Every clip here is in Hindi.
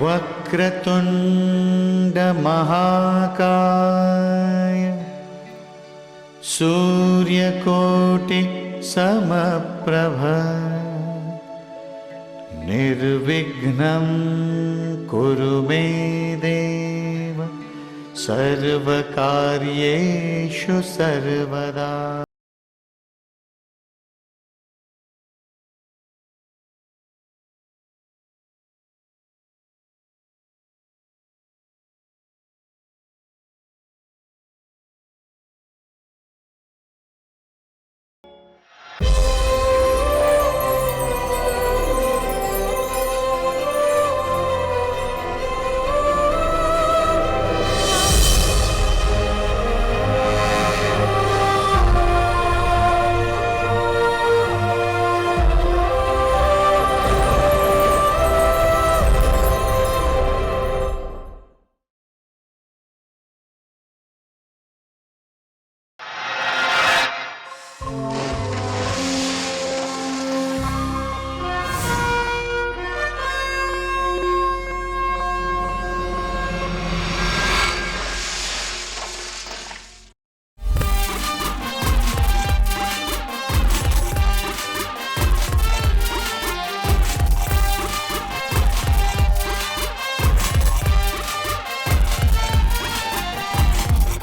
वक्रतुंड महाकाय सूर्यकोटि समप्रभ निर्विघ्नं कुरु मे देव सर्वकार्येषु सर्वदा।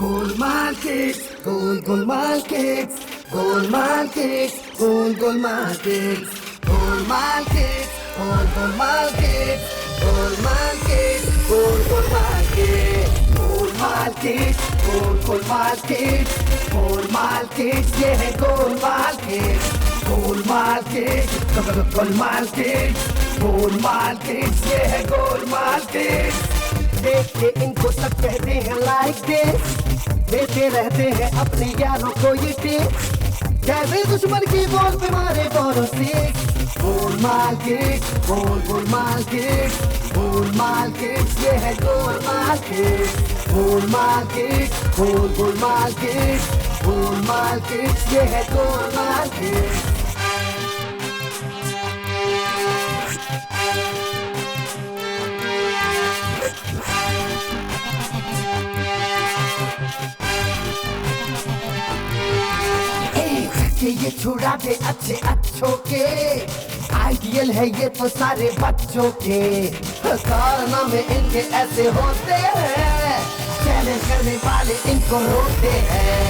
Golmaal cakes, Golmaal cakes, Golmaal cakes, Golmaal cakes, Golmaal cakes, Golmaal cakes, Golmaal cakes, Golmaal cakes, Golmaal cakes, Golmaal cakes, ये है Golmaal cakes, Golmaal cakes, Golmaal cakes, Golmaal cakes, ये है Golmaal cakes। देख के इनको सब कहते हैं लाइक दिस, देते रहते हैं अपने यारों को ये टिप्स, कैसे दुश्मन की बोल पे मारे बोलो six. Golmaal kids, Golmaal kids, Golmaal kids, ये है Golmaal kids, Golmaal kids, Golmaal kids, Golmaal kids, ये है गोलमाल किड्स। ये छुड़ा दे अच्छे अच्छों के, आइडियल है ये तो सारे बच्चों के, कारनामे इनके ऐसे होते हैं, चैलेंज करने वाले इनको रोते हैं।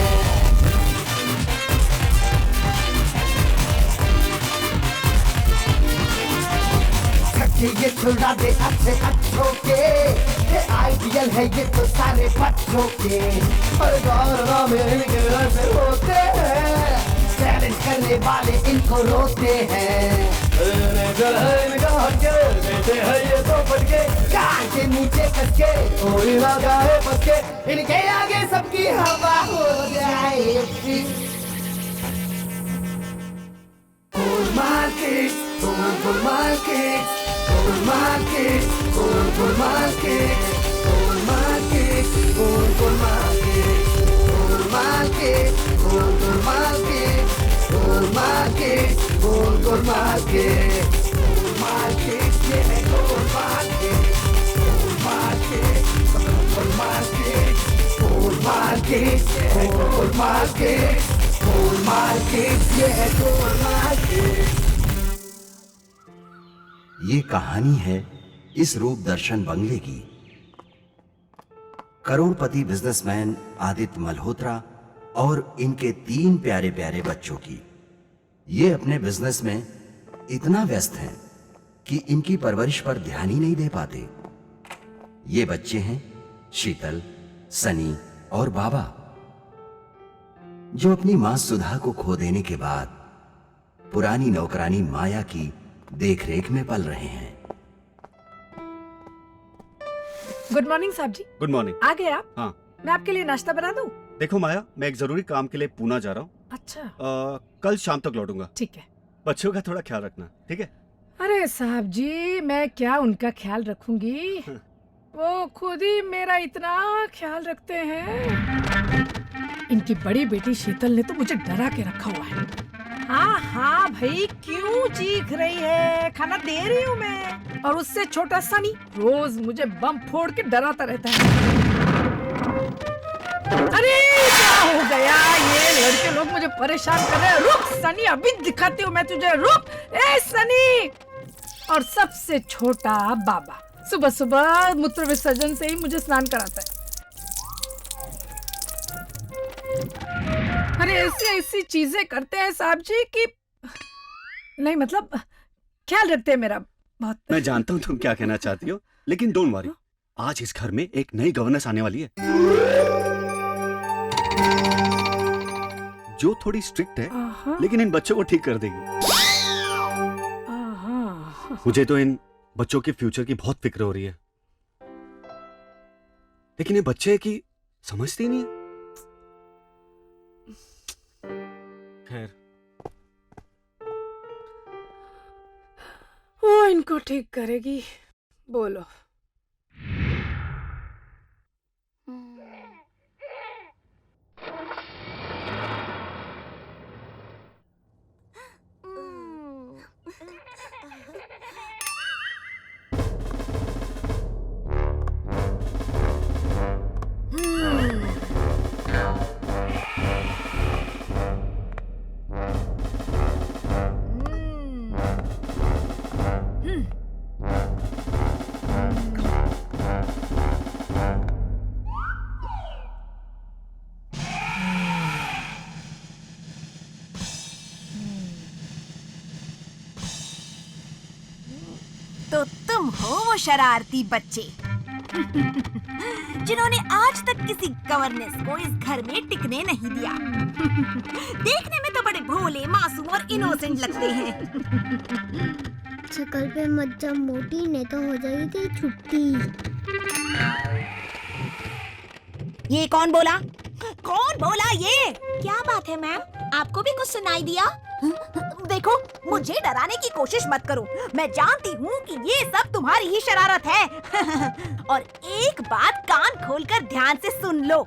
ये छुड़ा दे अच्छे अच्छों के, ये आइडियल है ये तो सारे बच्चों के, कारनामे इनके ऐसे होते हैं, चैलेंज करने वाले इनको रोते हैं। देते हैं ये तो फटके, कान के नीचे कसके, कोई ना गाए फटके, इनके आगे सबकी हवा हो जाए। Golmaal kids, Golmaal kids, Golmaal kids, Golmaal kids, Golmaal kids, Golmaal kids, Golmaal kids, Golmaal kids, Golmaal kids, Golmaal kids, Golmaal kids, ये है Golmaal kids, Golmaal kids, Golmaal kids, Golmaal kids, ये है गोलमाल किड्स, गोलमाल किड्स, ये है गोलमाल किड्स। ये कहानी है इस रूप दर्शन बंगले की। करोड़पति बिजनेसमैन आदित्य मल्होत्रा और इनके 3 प्यारे प्यारे बच्चों की। ये अपने बिजनेस में इतना व्यस्त हैं कि इनकी परवरिश पर ध्यान ही नहीं दे पाते। ये बच्चे हैं शीतल, सनी और बाबा, जो अपनी मां सुधा को खो देने के बाद पुरानी नौकरानी माया की देखरेख में पल रहे हैं। गुड मॉर्निंग साहब जी। Good morning. आ गए आप? हाँ। मैं आपके लिए नाश्ता बना दूं? देखो माया, मैं एक जरूरी काम के लिए पूना जा रहा हूँ। अच्छा। कल शाम तक लौटूंगा। ठीक है। बच्चों का थोड़ा ख्याल रखना, ठीक है? अरे साहब जी, मैं क्या उनका ख्याल रखूंगी, वो खुद ही मेरा इतना ख्याल रखते हैं। इनकी बड़ी बेटी शीतल ने तो मुझे डरा के रखा हुआ है। हाँ हाँ भाई, क्यों चीख रही है? खाना दे रही हूँ मैं। और उससे छोटा सनी रोज मुझे बम फोड़ के डराता रहता है। अरे क्या हो गया? ये लड़के लोग मुझे परेशान कर रहे हैं। रुक सनी, अभी दिखाती हूँ मैं तुझे। रुक ए सनी। और सबसे छोटा बाबा सुबह सुबह मूत्र विसर्जन से ही मुझे स्नान कराता है। अरे ऐसी ऐसी चीजें करते हैं साहब जी कि नहीं, मतलब ख्याल रखते हैं मेरा बहुत। मैं जानता हूँ तुम क्या कहना चाहती हो, लेकिन डोंट वरी, आज इस घर में एक नई गवर्नेंस आने वाली है जो थोड़ी स्ट्रिक्ट है, लेकिन इन बच्चों को ठीक कर देगी। मुझे तो इन बच्चों के फ्यूचर की बहुत फिक्र हो रही है, लेकिन ये बच्चे की समझते ही नहीं है। खैर, वो इनको ठीक करेगी। बोलो। तो तुम हो वो शरारती बच्चे जिन्होंने आज तक किसी गवर्नेंस को इस घर में टिकने नहीं दिया। देखने में तो बड़े भोले, मासूम और इनोसेंट लगते हैं। शक्ल पे मज्जा मोटी ने तो हो जाएगी छुट्टी। ये कौन बोला? कौन बोला ये? क्या बात है मैम, आपको भी कुछ सुनाई दिया? देखो, मुझे डराने की कोशिश मत करो। मैं जानती हूँ कि ये सब तुम्हारी ही शरारत है। और एक बात कान खोलकर ध्यान से सुन लो,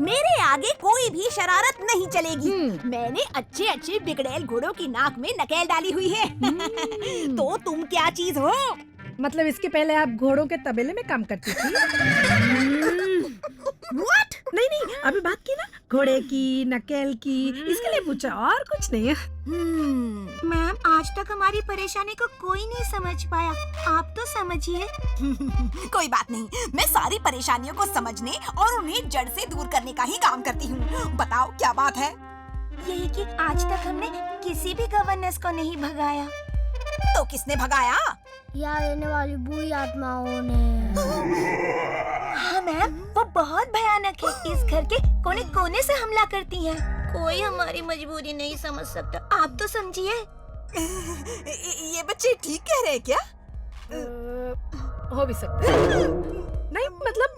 मेरे आगे कोई भी शरारत नहीं चलेगी। मैंने अच्छे अच्छे बिगड़ैल घोड़ों की नाक में नकेल डाली हुई है। तो तुम क्या चीज हो? मतलब इसके पहले आप घोड़ों के तबेले में काम करती थी? What? नहीं नहीं, अभी बात की ना घोड़े की, नकेल की, इसके लिए पूछा, और कुछ नहीं है। मैम, आज तक हमारी परेशानी को कोई नहीं समझ पाया, आप तो समझिए। कोई बात नहीं, मैं सारी परेशानियों को समझने और उन्हें जड़ से दूर करने का ही काम करती हूँ। बताओ क्या बात है? यही कि आज तक हमने किसी भी गवर्नेंस को नहीं भगाया। तो किसने भगाया? यहाँ रहने वाली बुरी आत्माओं ने। हाँ मैम, वो बहुत भयानक है। इस घर के कोने कोने से हमला करती हैं। कोई हमारी मजबूरी नहीं समझ सकता, आप तो समझिए। ये बच्चे ठीक कह रहे हैं क्या? हो भी सकता है, नहीं मतलब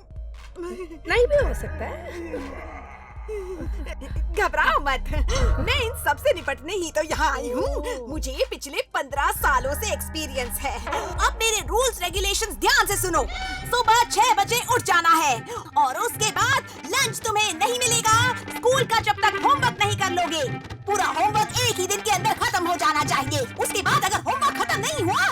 नहीं भी हो सकता है। घबराओ मत, मैं इन सब से निपटने ही तो यहाँ आई हूँ। मुझे पिछले 15 सालों से एक्सपीरियंस है। अब मेरे रूल्स रेगुलेशंस ध्यान से सुनो। सुबह 6 बजे उठ जाना है और उसके बाद लंच तुम्हें नहीं मिलेगा। स्कूल का जब तक होमवर्क नहीं कर लोगे, पूरा होमवर्क एक ही दिन के अंदर खत्म हो जाना चाहिए। उसके बाद अगर होमवर्क खत्म नहीं हुआ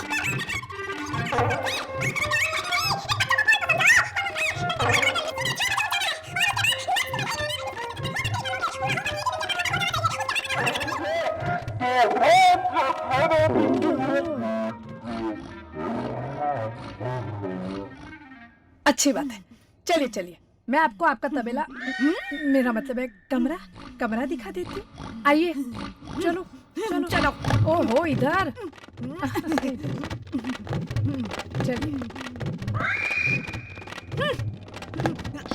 अच्छी बात है। चलिए चलिए, मैं आपको आपका तबेला, मेरा मतलब है कमरा दिखा देती हूँ। आइए, चलो चलो चलो। ओहो, इधर चलिए।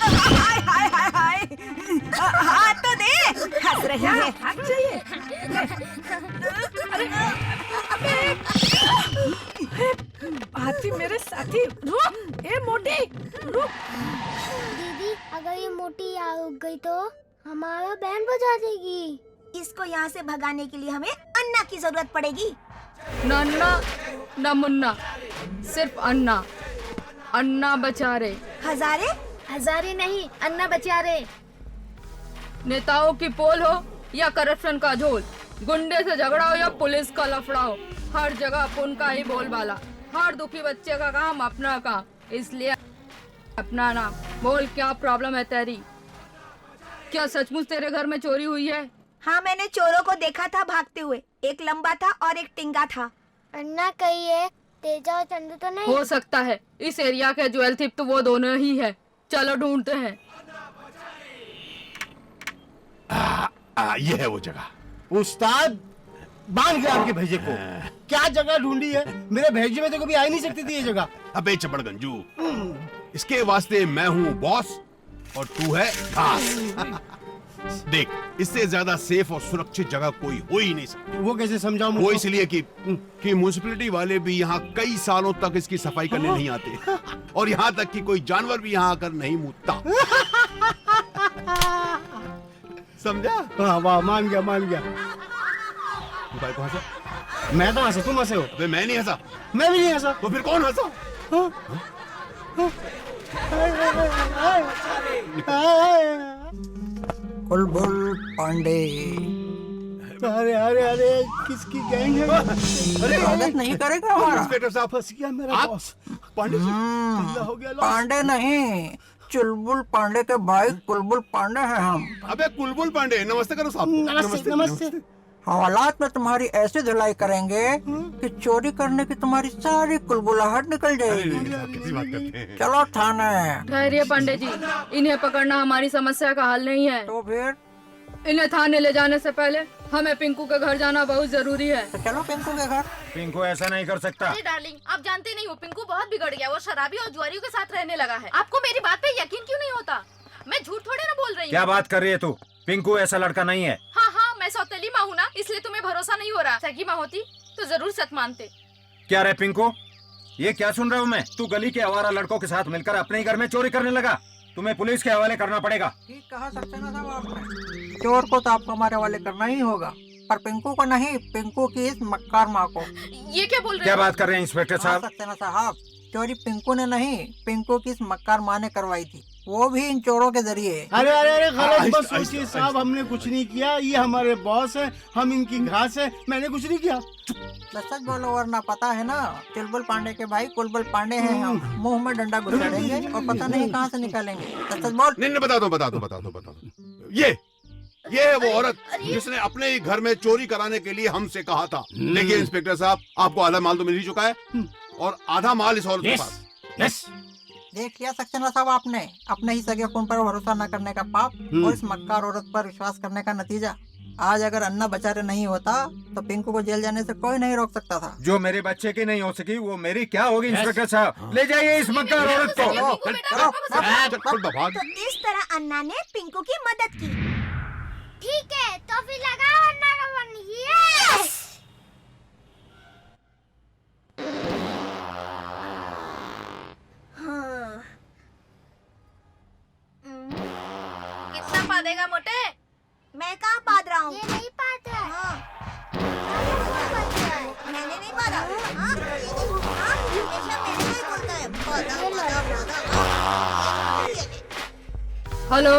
हाय हाय हाय हाय, हाथ तो दे। हंस रही है। हाथ चाहिए? हाथी मेरे साथी, रुक। ए मोटी, रुक। दीदी, अगर ये मोटी यहाँ रुक गई तो हमारा बैंड बजा देगी। इसको यहाँ से भगाने के लिए हमें अन्ना की जरूरत पड़ेगी। न अन्ना न मुन्ना, सिर्फ अन्ना। अन्ना बचा रे। हजारे? हजारे नहीं, अन्ना बचा रहे। नेताओं की पोल हो या करप्शन का झोल, गुंडे से झगड़ा हो या पुलिस का लफड़ा हो, हर जगह अपन का ही बोलबाला। हर दुखी बच्चे का काम अपना काम, इसलिए अपना नाम बोल। क्या प्रॉब्लम है तेरी? क्या सचमुच तेरे घर में चोरी हुई है? हाँ, मैंने चोरों को देखा था भागते हुए। एक लंबा था और एक टिंगा था। अन्ना कही है, तेजा और चंदू तो नहीं? हो सकता है, इस एरिया के ज्वेल थिप तो वो दोनों ही है। चलो ढूंढते हैं। ये है वो जगह। उस्ताद बांध गया आपके भेजे को। क्या जगह ढूंढी है? मेरे भेजे में तो कभी आ ही नहीं सकती थी ये जगह। अबे चपड़ गंजू, इसके वास्ते मैं हूँ बॉस और तू है घास। देख, इससे ज्यादा सेफ और सुरक्षित जगह कोई हो ही नहीं सकती। वो कैसे समझाऊं मुझको? वो इसलिए कि म्युनिसिपैलिटी वाले भी यहाँ कई सालों तक इसकी सफाई करने नहीं आते और यहाँ तक कि कोई जानवर भी यहाँ आकर नहीं मुतता। समझा? हाँ वाह, मान गया मान गया। भाई कौन हंसा? मैं तो हंसा, तुम हंसे हो। अबे मैं नहीं हंसा। मैं भी नहीं हंसा। तो फिर कौन हंसा? बुलबुल पांडे। अरे अरे अरे, किसकी गैंग है? अरे स्वागत नहीं करेगा हमारा? इंस्पेक्टर साहब, फंस गया मेरा बॉस। पांडे जी, धंधा हो गया लॉस। पांडे नहीं, चुलबुल पांडे के भाई कुलबुल पांडे हैं हम। अबे कुलबुल पांडे, नमस्ते करो साहब। नमस्ते नमस्ते। हवालात में तुम्हारी ऐसी धुलाई करेंगे कि चोरी करने की तुम्हारी सारी कुलबुलाहट निकल जाएगी। कैसी बात करते हैं? चलो थाने। ठहरिए पंडित जी, इन्हें पकड़ना हमारी समस्या का हल नहीं है। तो फिर इन्हें थाने ले जाने से पहले हमें पिंकू के घर जाना बहुत जरूरी है। तो चलो पिंकू के घर। पिंकू ऐसा नहीं कर सकता। अरे डार्लिंग, आप जानते नहीं हो, पिंकू बहुत बिगड़ गया। वो शराबी और जुआरियों के साथ रहने लगा है। आपको मेरी बात पे यकीन क्यों नहीं होता? मैं झूठ थोड़े ना बोल रही हूँ। क्या बात कर रही है तू? पिंकू ऐसा लड़का नहीं है। हाँ हाँ, मैं सौतेली माँ हूँ ना, इसलिए तुम्हें भरोसा नहीं हो रहा। सगी माँ होती तो जरूर सच मानते। क्या रे पिंकू, ये क्या सुन रहा हूँ मैं? तू गली के आवारा लड़कों के साथ मिलकर अपने ही घर में चोरी करने लगा। तुम्हें पुलिस के हवाले करना पड़ेगा। ठीक कहा सक्सेना साहब आपने। चोर को तो आपको हमारे हवाले करना ही होगा, पर पिंकू को नहीं, पिंकू की इस मक्कार माँ को। ये क्या बोल रहे क्या हो? बात कर रहे हैं इंस्पेक्टर साहब? सक्सेना साहब, चोरी पिंकू ने नहीं, पिंकू की इस मक्कार माँ ने करवाई थी, वो भी इन चोरों के जरिए। अरे अरे अरे, गलत आहिस्ता, मत सोचिए आहिस्ता, साहब, हमने कुछ नहीं किया। ये हमारे बॉस है, हम इनकी घास है। मैंने कुछ नहीं किया। सच बोलो वरना पता है ना, चुलबुल पांडे के भाई कुलबुल पांडे हैं हम। मुंह में डंडा घुसाड़ेंगे और पता नहीं कहाँ से निकालेंगे। सच बोल। नहीं बता दो। ये है वो औरत जिसने अपने ही घर में चोरी कराने के लिए हमसे कहा था। देखिए इंस्पेक्टर साहब, आपको आधा माल तो मिल ही चुका है और आधा माल इस औरत के पास। देख लिया सक्सेना साहब आपने, अपने ही सगे खून पर भरोसा न करने का पाप और इस मक्कार औरत पर विश्वास करने का नतीजा। आज अगर अन्ना बेचारे नहीं होता तो पिंकू को जेल जाने से कोई नहीं रोक सकता था। जो मेरे बच्चे की नहीं हो सकी वो मेरी क्या होगी इंस्पेक्टर साहब? ले जाइए इस मक्कार औरत को। तो इस तरह अन्ना ने पिंकू की मदद की। ठीक है, तो फिर लगाओ अन्ना का वन। यस! हाँ। कितना पादेगा मोटे? मैं कहाँ पाद रहा हूँ? ये नहीं पाता है। हाँ। हाँ। मैंने नहीं पादा। हाँ? ये देखो, हाँ? हमेशा मेरे को ही बोलता है, पादा। हेलो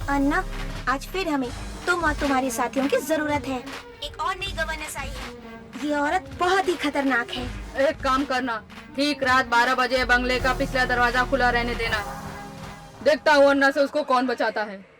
अन्ना, आज फिर हमें तुम और तुम्हारे साथियों की जरूरत है। एक और नई गवर्नेंस आई है। ये औरत बहुत ही खतरनाक है। एक काम करना, ठीक रात 12 बजे बंगले का पिछला दरवाजा खुला रहने देना। देखता हूँ अन्ना से उसको कौन बचाता है।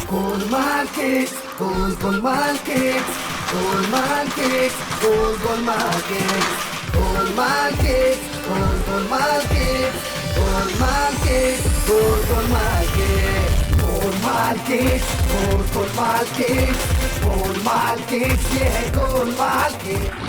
Gold markets, gold markets, gold markets, gold markets, gold markets, gold markets, gold markets, gold markets, gold markets, gold markets, gold markets, yeah, gold markets.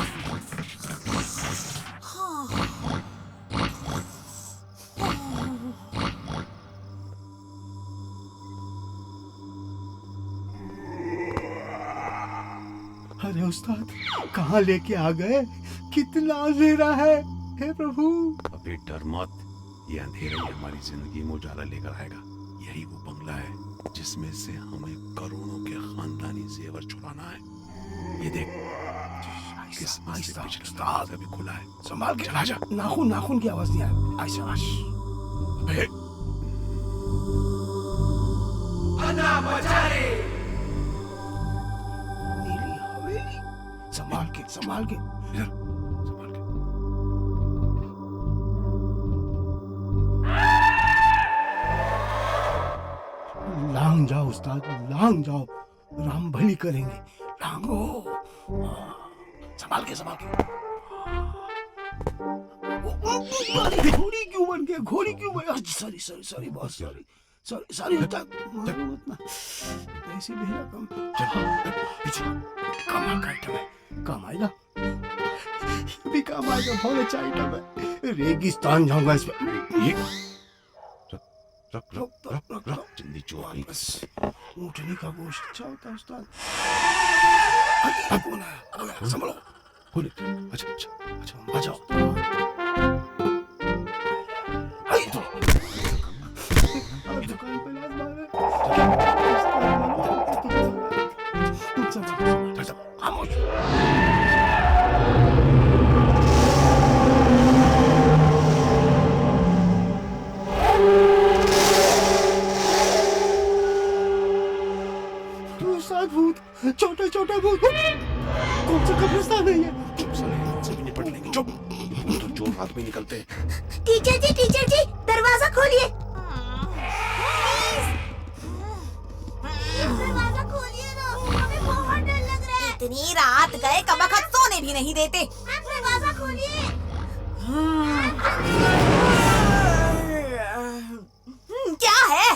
अरे उस्ताद, कहाँ लेके आ गए? कितना अंधेरा है, हे प्रभु। अबे डर मत, ये अंधेरा ही हमारी जिंदगी में उजाला लेकर आएगा। यही वो बंगला है जिसमें से हमें करोड़ों के खानदानी जेवर छुड़ाना है। ये देख, किस्मत से पिछला दरवाजा भी खुला है। संभाल के चला जा। नाखून नाखून की आवाज नहीं आ रही। आइसा अबे, नीली हवेली। संभाल के संभाल के। इधर संभाल के। लांग जाओ उस्ताद, लांग जाओ, राम भली करेंगे। लांगो, संभाल के संभाल के। घोड़ी क्यों बन गया? घोड़ी क्यों बन गया? सॉरी सॉरी सॉरी, बहुत सॉरी सॉरी सॉरी उस्ताद, मारो मत ना। ऐसे भेजा कम पीछे कम का आइटम है, कम आएगा भी, काम आएगा। बहुत अच्छा आइटम है। रेगिस्तान जाऊंगा इसमें। ये रख रख रख रख रख, जल्दी चोर नहीं। बस ऊँटनी का गोश्त अच्छा होता है उस्ताद। अब कौन आया? संभलो। बोले, अच्छा अच्छा अच्छा, आ जाओ। दुकान पे लात मारे। खामोश। भूत, छोटे छोटे भूत। कौन सा कब्रिस्तान है ये? चुप साले, इनसे भी निपट लेंगे। चुप, तो चोर रात में निकलते हैं। टीचर जी, दरवाजा खोलिए। दरवाजा खोलिए ना, हमें बहुत डर लग रहा है। इतनी रात गए, कबखत सोने भी नहीं देते। दरवाजा खोलिए। क्या है?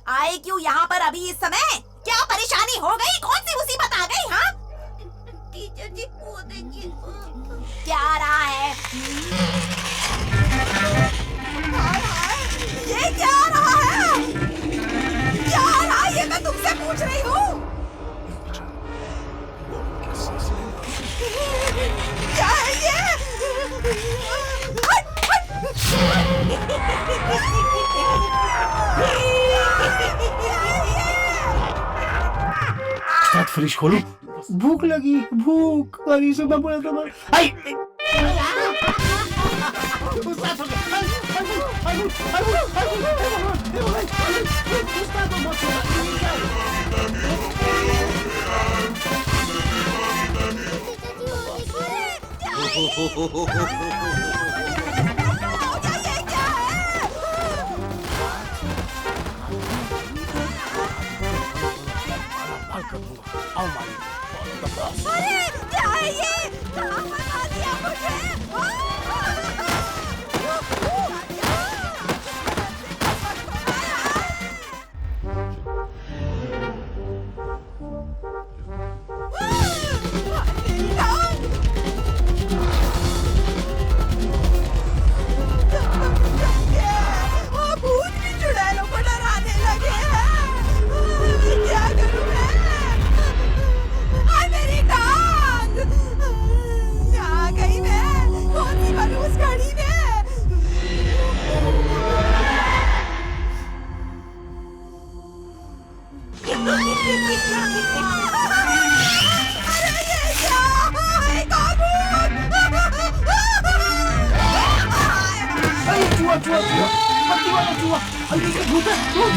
आए क्यों यहाँ पर अभी इस समय? क्या परेशानी हो गई? कौन सी मुसीबत आ गई? हाँ टीचर जी, वो देखिए। क्या आ रहा है? ये क्या आ रहा है? क्या आ रहा है? ये मैं तुमसे पूछ रही हूँ। क्या है ये? उस्ताद फ्रिज खोलो, भूख लगी, भूख। अरे सुबह बोला था मैं। आई अरे क्या है ये? कहाँ फंसा दिया मुझे? भूत भी चुड़ैलों को डराने लगे हैं। क्या करूं मैं? मेरी टांग आ गई मैं। कौन सी बनूं उस घड़ी में? अरे ये क्या है? कौन चुआ चुआ चुआ, चुआ चुआ। अरे ये भूत है, ये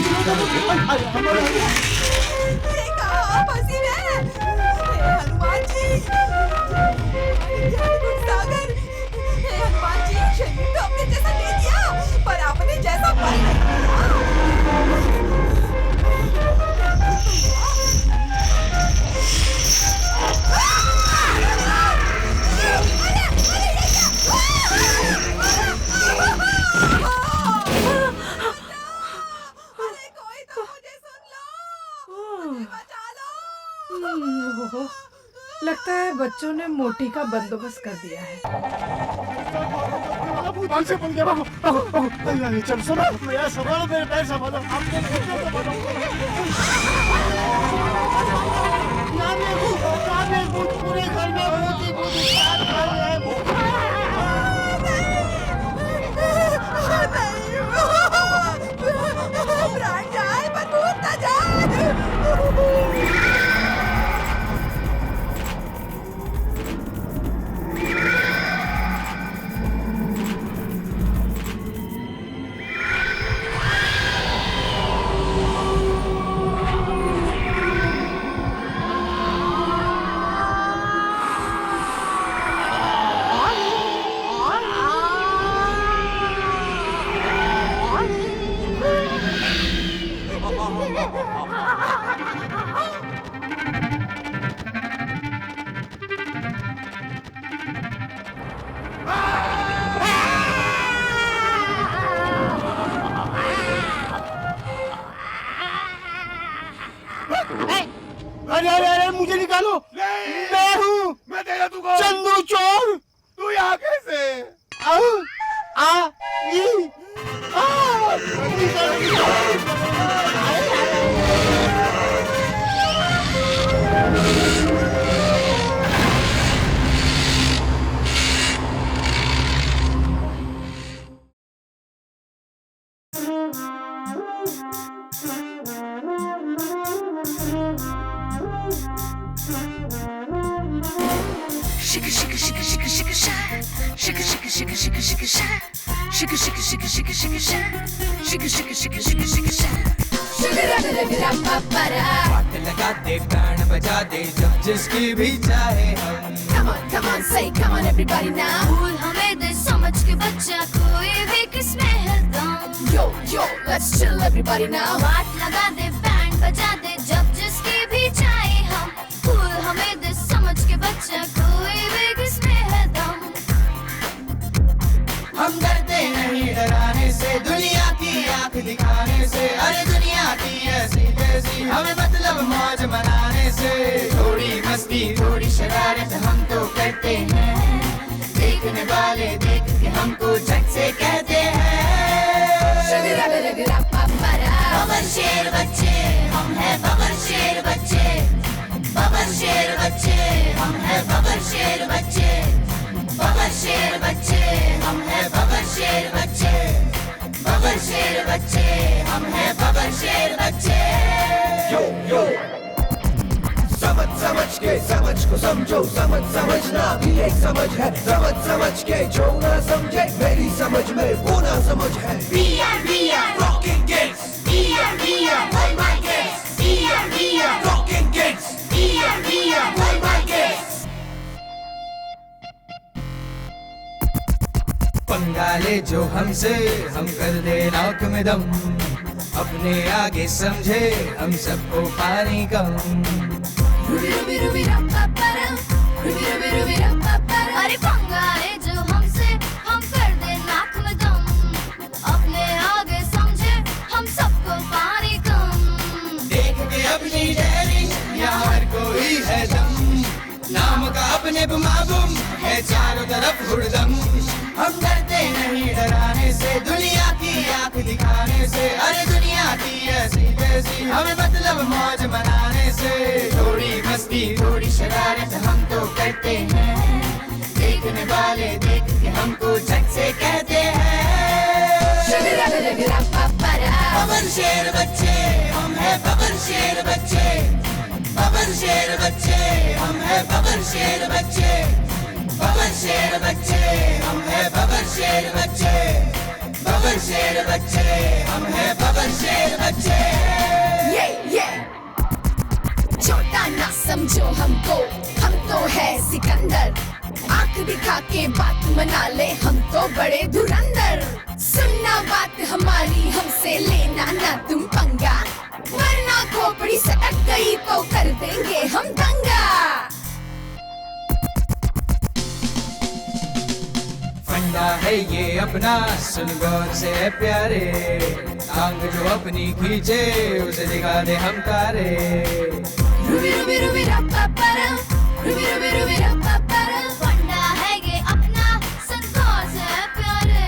कहाँ फंसी मैं? हनुमान जी, सागर, हनुमान जी, शरीर तो अपने जैसा दे दिया, पर आपने जैसा फल नहीं दिया। अरे कोई तो मुझे सुन लो, मुझे बचा लो। लगता है बच्चों ने मोटी का बंदोबस्त कर दिया है। भूत से बन गया। चल सुनो, मेरा सवाल, मेरे पैर संभालो। आपने पूरे घर में भूत ही भूत। प्राण जाए पर भूत न जाए। पार्ट लगा दे गाना बजा दे जब जिसकी भी चाहे हम Come on, say come on everybody now. भूल हमें दे समझ के बच्चा कोई भी किसमें है दम. Yo, let's chill everybody now. Part लगा दे बैंड बजा दे जब जिसकी भी चाहे हम. भूल हमें दे समझ के बच्चा कोई भी किसमें है दम. हम डरते नहीं डराने से दुनिया की आंख दिखाने से अरे दुनिया की ऐसी जैसी हमें मतलब मौज मनाने से थोड़ी मस्ती थोड़ी शरारत हम तो करते हैं देखने वाले देख के हमको झट से कहते हैं बबर शेर बच्चे हम हैं बबर शेर बच्चे बबर शेर बच्चे हम हैं बबर शेर बच्चे बबर शेर बच्चे हम हैं बबर शेर बच्चे बबर शेर बच्चे हम हैं बबर शेर बच्चे यो समझ समझ के समझ को समझो समझ समझना भी एक समझ है समझ समझ के जो ना समझे मेरी समझ में वो ना समझ है rocking kids hold my kids rocking kids hold my kids पंगाले जो हमसे हम कर दे नाक में दम अपने आगे समझे हम सबको पानी कम अरे पंगाले जो हमसे हम कर दे नाक में दम अपने आगे समझे हम सबको पानी कम देख के अपनी डेयरिंग यहाँ हर कोई है दम नाम का अपने बुमाबुम है चारों तरफ हुड़दम हम डरते नहीं डराने से दुनिया की आंख दिखाने से अरे दुनिया की ऐसी जैसी हमें मतलब मौज मनाने से थोड़ी मस्ती थोड़ी शरारत हम तो करते हैं देखने वाले देख के हमको झट से कहते हैं बबर शेर बच्चे हम हैं बबर शेर बच्चे बबर शेर बच्चे हम हैं बबर शेर बच्चे बबर शेर बच्चे हम हैं बबर शेर बच्चे बबर शेर बच्चे हम हैं बबर शेर बच्चे ये छोटा ना समझो हमको हम तो है सिकंदर आंख दिखा के बात मना ले हम तो बड़े धुरंधर सुनना बात हमारी हमसे लेना ना तुम पंगा वरना खोपड़ी सटक गई तो कर देंगे हम दंगा फंडा है ये अपना सुन गौर से है प्यारे टांग जो अपनी खींचे उसे दिखा दे हम तारे रूबी रूबी रूबी रप्पा परा रूबी रूबी रूबी रप्पा परा फंडा है ये अपना सुन गौर से है प्यारे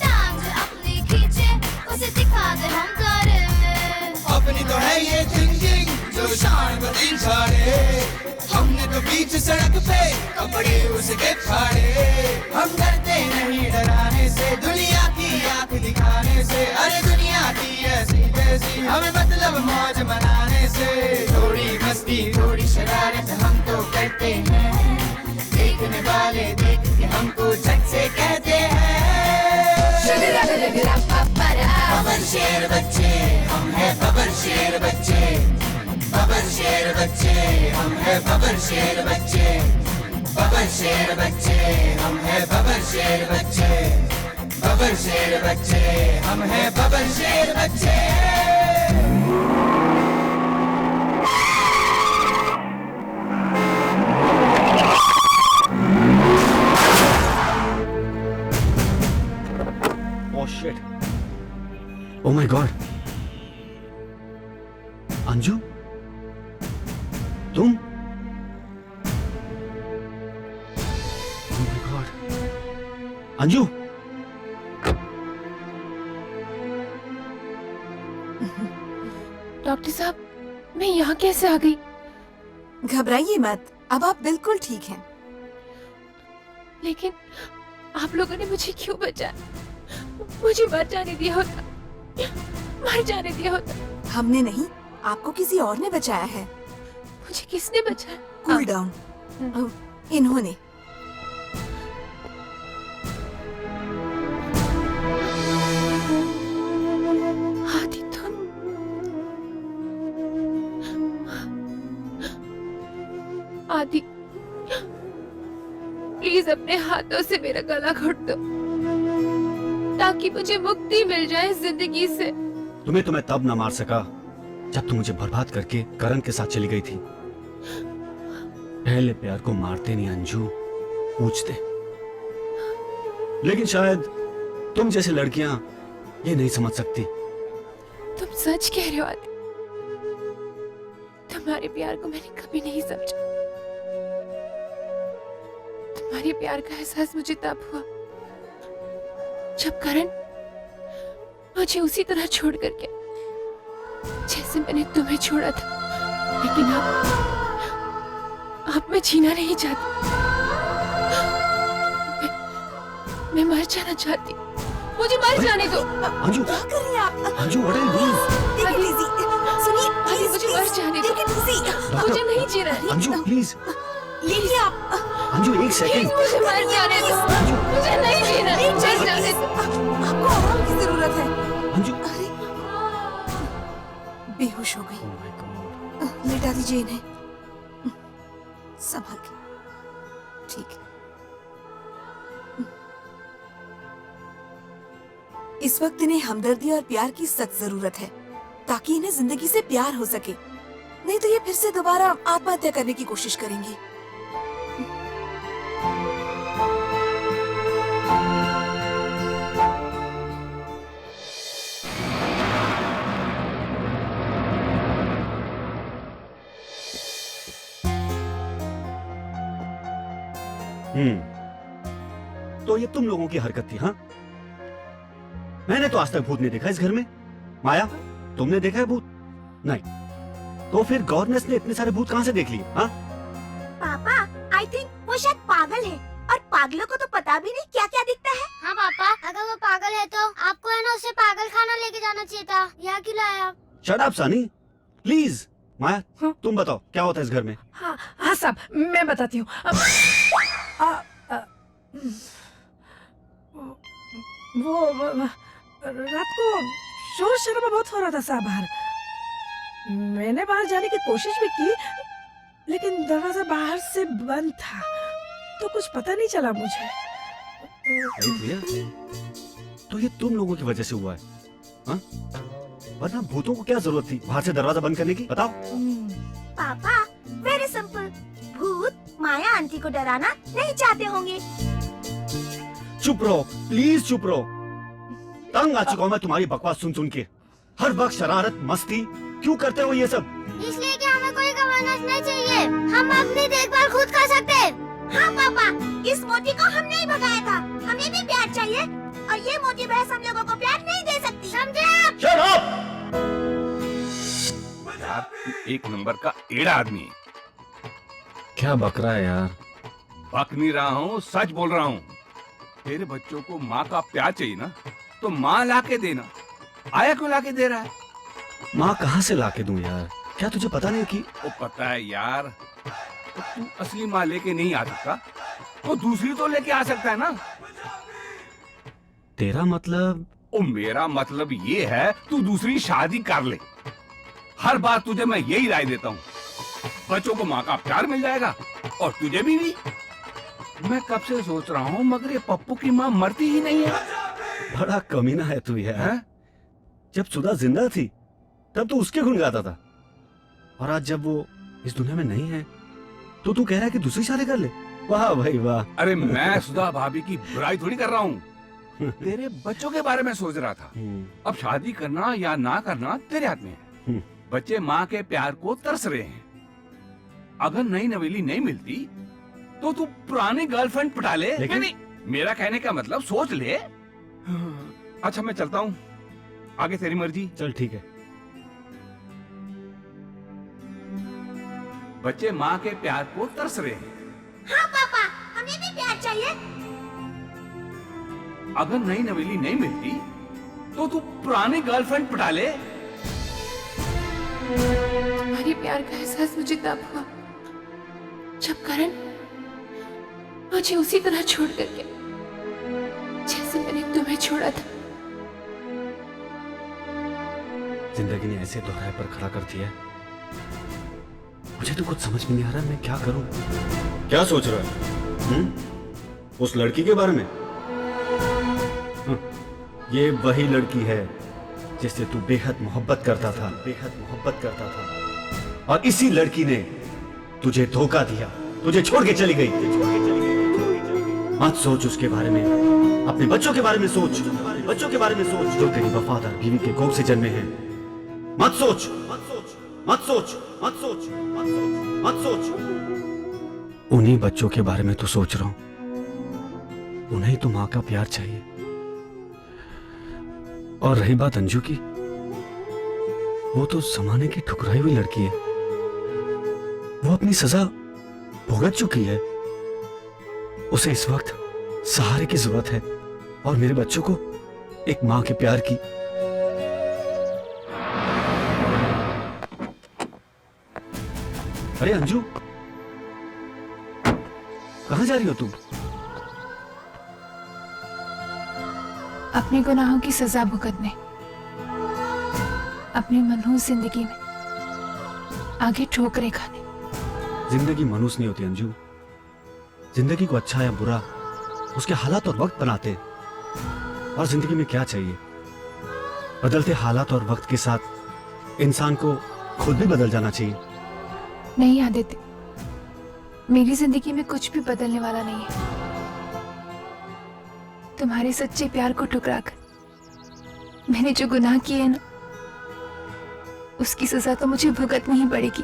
टांग जो अपनी खींचे उसे दिखा दे हम तारे अपनी तो है ये थिंकिंग जो शान को दिल छाड़े हमने तो बीच सड़क पे कपड़े उसके फाड़े हम डरते नहीं डराने से दुनिया की आंख दिखाने से अरे दुनिया की ऐसी जैसी हमें मतलब मौज मनाने से थोड़ी मस्ती थोड़ी शरारत हम तो करते हैं देखने वाले देख के हमको झट से कहते हैं बबर शेर बच्चे हम हैं बबर शेर बच्चे बबर शेर बच्चे हम हैं बबर शेर बच्चे बबर शेर बच्चे हम हैं बबर शेर बच्चे बबर शेर बच्चे हम हैं बबर शेर बच्चे Oh shit. Oh my god. Anju तुम Oh my god. Anju doctor साहब, मैं यहाँ कैसे आ गई? घबराइए मत, अब आप बिल्कुल ठीक हैं। लेकिन आप लोगों ने मुझे क्यों बचाया? मुझे मर जाने दिया होता, मर जाने दिया होता। हमने नहीं, आपको किसी और ने बचाया है। मुझे किसने बचाया? Cool down. इन्होंने। आदि तुम? आदि, प्लीज अपने हाथों से मेरा गला घोट दो ताकि मुझे मुक्ति मिल जाए जिंदगी से। तुम्हें तो मैं तब न मार सका जब तुम मुझे बर्बाद करके करण के साथ चली गई थी। पहले प्यार को मारते नहीं अंजू, पूछते। लेकिन शायद तुम जैसी लड़कियां ये नहीं समझ सकती। तुम सच कह रहे हो आदि, तुम्हारे प्यार को मैंने कभी नहीं समझा। तुम्हारे प्यार का एहसास मुझे तब हुआ जब करण मुझे उसी तरह छोड़ कर गया जैसे मैंने तुम्हें छोड़ा था। लेकिन अब मैं जीना नहीं चाहती। मैं मर जाना चाहती। मुझे मर जाने दो। अंजू, क्या कर रही हैं आप? Anju, what are you doing? Take it easy. सुनिए, आदि, मुझे मर जाने दो। Take it easy. मुझे नहीं जीना। अंजू प्लीज, लीजिए आप। अंजू एक सेकंड। मुझे मर जाने दो। मुझे नहीं जीना। मर जाने दो। आपको आराम की जरूरत है। अंजू, अरे, बेहोश हो गई। oh my God. लेटा दीजिए इन्हें। संभल के। ठीक है। इस वक्त इन्हें हमदर्दी और प्यार की सख्त जरूरत है ताकि इन्हें जिंदगी से प्यार हो सके, नहीं तो ये फिर से दोबारा आत्महत्या करने की कोशिश करेंगी। तो ये तुम लोगों की हरकत थी, हाँ? मैंने तो आज तक भूत नहीं देखा इस घर में। माया, तुमने देखा है भूत? नहीं। तो फिर गवर्नेंस ने इतने सारे भूत कहाँ से देख लिए, हाँ? पापा, आई थिंक वो शायद पागल है और पागलों को तो पता भी नहीं क्या क्या दिखता है। हाँ पापा, अगर वो पागल है तो आपको है ना उसे पागल खाना लेके जाना चाहिए था। यहाँ क्यों लाया आप? Shut up Sunny, please. Maya, तुम बताओ क्या होता है इस घर में? हाँ हाँ साहब, मैं बताती हूँ। वो रात को शोर शराबा बहुत हो रहा था साहब बाहर। मैंने बाहर जाने की कोशिश भी की लेकिन दरवाजा बाहर से बंद था तो कुछ पता नहीं चला मुझे। अरे भैया, तो ये तुम लोगों की वजह से हुआ है, हाँ? वरना भूतों को क्या जरूरत थी बाहर से दरवाजा बंद करने की? बताओ। पापा, वेरी सिंपल। भूत माया आंटी को डराना नहीं चाहते होंगे। चुप रहो, प्लीज चुप रहो। तंग आ चुका हूं मैं तुम्हारी बकवास सुन सुन के। हर वक्त शरारत मस्ती क्यों करते हो ये सब? इसलिए कि हमें कोई गवर्नेंस नहीं चाहिए, हम अपनी देखभाल खुद कर सकते हैं। हाँ पापा, इस मोटी को हमने ही भगाया था। हमें भी प्यार चाहिए और ये मोटी बहस हम लोगों को प्यार नहीं दे सकती, समझे आप? Shut up! यार, एक नंबर का एड़ा आदमी है। क्या बक रहा है यार? बक नहीं रहा हूँ, सच बोल रहा हूँ। तेरे बच्चों को माँ का प्यार चाहिए ना, तो माँ लाके देना। आया क्यों लाके दे रहा है? माँ कहाँ से लाके दूं यार? क्या तुझे पता नहीं कि? वो पता है यार, तो तू असली माँ लेके नहीं आ सकता तो दूसरी तो लेके आ सकता है ना। तेरा मतलब? ओ, मेरा मतलब ये है तू दूसरी शादी कर ले। हर बार तुझे मैं यही राय देता हूँ। बच्चों को माँ का प्यार मिल जाएगा और तुझे भी। मैं कब से सोच रहा हूँ मगर ये पप्पू की माँ मरती ही नहीं है। बड़ा कमीना है तू यार। जब सुधा जिंदा थी तब तो उसके गुण गाता था और आज जब वो इस दुनिया में नहीं है तो तू कह रहा है कि दूसरी शादी कर ले? वाह भाई वाह। अरे मैं सुधा भाभी की बुराई थोड़ी कर रहा हूँ, तेरे बच्चों के बारे में सोच रहा था। अब शादी करना या ना करना तेरे हाथ में है। बच्चे माँ के प्यार को तरस रहे हैं। अगर नई नवेली नहीं मिलती तो तू पुरानी गर्लफ्रेंड पटा ले। लेकिन... नहीं, मेरा कहने का मतलब सोच ले। अच्छा मैं चलता हूँ, आगे तेरी मर्जी। चल ठीक है। बच्चे माँ के प्यार को तरस रहे हैं। हाँ पापा, हमें भी प्यार चाहिए। अगर नई नवेली नहीं मिलती तो तू पुरानी गर्लफ्रेंड पटा ले। तुम्हारी प्यार का एहसास मुझे तब हुआ जब करण मुझे उसी तरह छोड़ कर गया जैसे मैंने तुम्हें छोड़ा था। जिंदगी ने ऐसे दोहराए पर खड़ा कर दिया है, मुझे तो कुछ समझ में नहीं आ रहा मैं क्या करूं। क्या सोच रहा है? उस लड़की के बारे में? ये वही लड़की है जिससे तू बेहद मोहब्बत करता था, बेहद मोहब्बत करता था, और इसी लड़की ने तुझे धोखा दिया, तुझे छोड़ के चली गई। मत सोच उसके बारे में, अपने बच्चों के बारे में सोच, बच्चों के बारे में सोच जो तेरी वफादार बीवी के कोख से जन्मे हैं। मत सोच, मत सोच, मत सोच, मत सोच, मत सोच, मत सोच। उन्हीं बच्चों के बारे में तो सोच रहा हूं, उन्हें तो मां का प्यार चाहिए। और रही बात अंजू की, वो तो जमाने की ठुकराई हुई लड़की है, वो अपनी सजा भुगत चुकी है। उसे इस वक्त सहारे की जरूरत है और मेरे बच्चों को एक मां के प्यार की। अरे अंजू, कहां जा रही हो तुम? अपने गुनाहों की सजा भुगतने, अपनी मनहूस जिंदगी में आगे ठोकरें खाने। जिंदगी मनहूस नहीं होती अंजू, जिंदगी को अच्छा या बुरा उसके हालात और वक्त बनाते हैं। और जिंदगी में क्या चाहिए, बदलते हालात और वक्त के साथ इंसान को खुद भी बदल जाना चाहिए। नहीं आदित्य, मेरी जिंदगी में कुछ भी बदलने वाला नहीं है। तुम्हारे सच्चे प्यार को ठुकराकर मैंने जो गुनाह किए हैं ना, उसकी सजा तो मुझे भुगतनी ही पड़ेगी।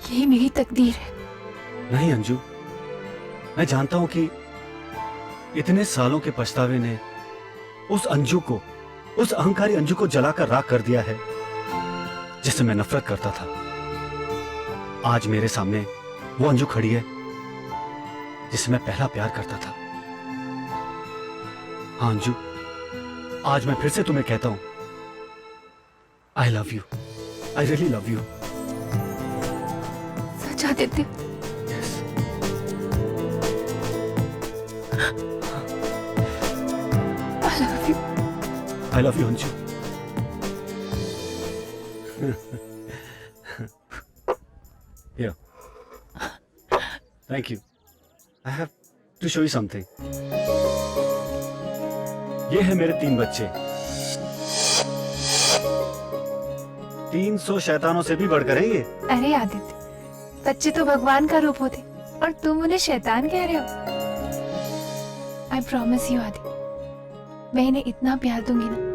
यही मेरी तकदीर है। नहीं अंजू, मैं जानता हूं कि इतने सालों के पछतावे ने उस अंजू को, उस अहंकारी अंजू को जलाकर राख कर दिया है जिससे मैं नफरत करता था। आज मेरे सामने वो अंजू खड़ी है जिससे मैं पहला प्यार करता था। हाँ अंजू, आज मैं फिर से तुम्हें कहता हूं, I love you, I really love you. Such Aditya? I love you, Anju. Here. Thank you. I have to show you something. ये है मेरे 3 बच्चे। 300 शैतानों से भी बढ़कर है ये। अरे आदित्य, बच्चे तो भगवान का रूप होते और तुम उन्हें शैतान कह रहे हो। आई प्रॉमिस यू आदित्य, मैं इन्हें इतना प्यार दूंगी ना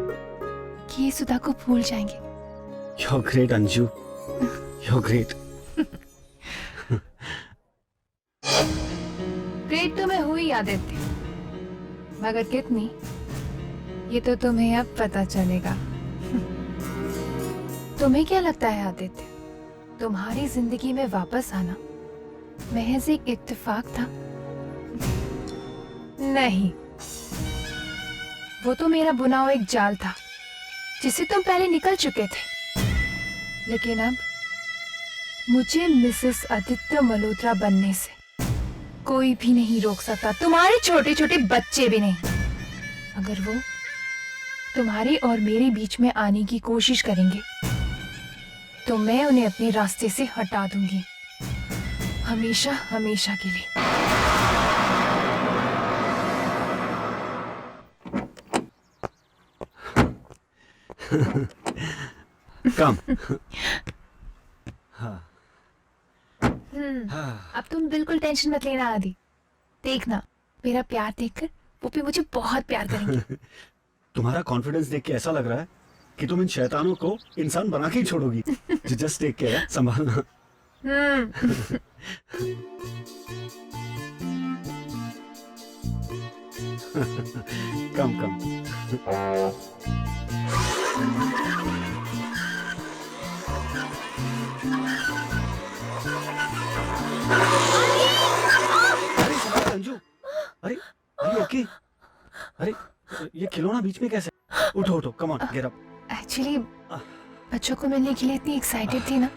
कि ये सुधा को भूल जाएंगे। You're great, Anju. You're great. Great तो मैं हुई आदित्य, मगर कितनी, ये तो तुम्हें अब पता चलेगा। तुम्हें क्या लगता है आदित्य, तुम्हारी जिंदगी में वापस आना महज एक इत्तेफाक था? नहीं, वो तो मेरा बुना हुआ एक जाल था जिसे तुम पहले निकल चुके थे। लेकिन अब मुझे मिसेस आदित्य मल्होत्रा बनने से कोई भी नहीं रोक सकता, तुम्हारे छोटे छोटे बच्चे भी नहीं। अगर वो तुम्हारे और मेरे बीच में आने की कोशिश करेंगे तो मैं उन्हें अपने रास्ते से हटा दूंगी, हमेशा हमेशा के लिए। कम। अब तुम बिल्कुल टेंशन मत लेना आदि, देखना मेरा प्यार देखकर वो भी मुझे बहुत प्यार करेंगे। तुम्हारा कॉन्फिडेंस देख के ऐसा लग रहा है कि तुम इन शैतानों को इंसान बना के ही छोड़ोगी। जस्ट टेक केयर, संभालना। कम कम। अरे अरे ओके। अरे ये खिलौना बीच में कैसे? उठो उठो, come on, get up. Actually बच्चों को मिलने के लिए इतनी एक्साइटेड थी ना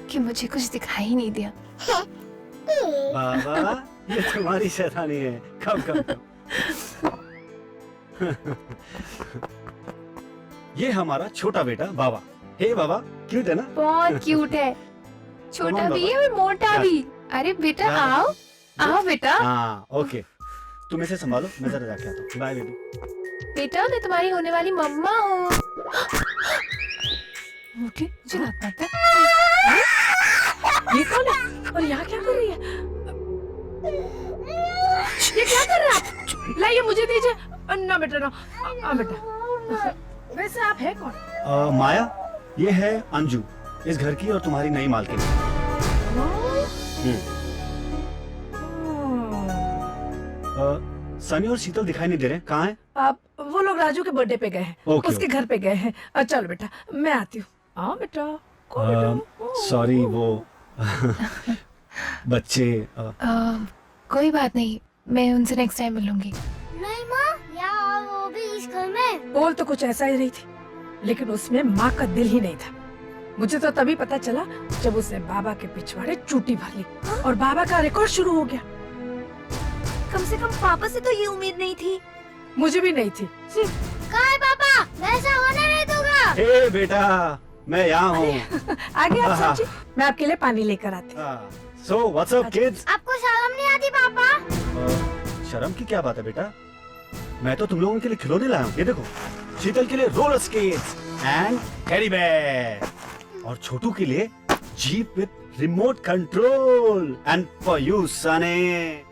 कि मुझे कुछ दिखाई ही नहीं दिया। बाबा ये तुम्हारी शैतानी है। कम कम कम। ये हमारा छोटा बेटा बाबा। हे बाबा, क्यूट है ना? बहुत क्यूट है, छोटा भी है और मोटा भी। अरे बेटा आओ आओ बेटा। हाँ ओके, तुम इसे संभालो, मैं जरा जाके आता हूँ। Bye baby. बेटा मैं तुम्हारी होने वाली मम्मा हूँ। ओके मुझे लग पाता है। ये कौन है और यहाँ क्या कर रही है? ये क्या कर रहा है? लाइए मुझे दीजिए। ना बेटा ना, बेटा। वैसे आप है कौन? माया, ये है अंजू, इस घर की और तुम्हारी नई मालकिन। सनी और शीतल दिखाई नहीं दे रहे, कहाँ हैं? आप वो लोग राजू के बर्थडे पे गए हैं। ओके, उसके घर पे गए हैं। चलो बेटा मैं आती हूँ। हाँ बेटा। सॉरी वो बच्चे कोई बात नहीं, मैं उनसे नेक्स्ट टाइम मिलूंगी। नहीं माँ, यार वो भी इस घर में। बोल तो कुछ ऐसा ही रही थी, लेकिन उसमें माँ का दिल ही नहीं था। मुझे तो तभी पता चला जब उसने बाबा के पिछवाड़े चूटी भर ली और बाबा का रिकॉर्ड शुरू हो गया। कम से कम पापा से तो ये उम्मीद नहीं थी। मुझे भी नहीं थी। कहाँ है पापा? वैसा होने नहीं दूंगा। हे बेटा, मैं यहाँ हूँ। आगे आप समझिए, मैं आपके लिए पानी लेकर आती हूँ। So what's up kids? आपको शर्म नहीं आती पापा? शर्म की क्या बात है बेटा? मैं तो तुम लोगों के लिए खिलौने लाया हूँ। ये देखो, शीतल के लिए roller skates and teddy bear, और छोटू के लिए jeep with remote control, and for you Sunny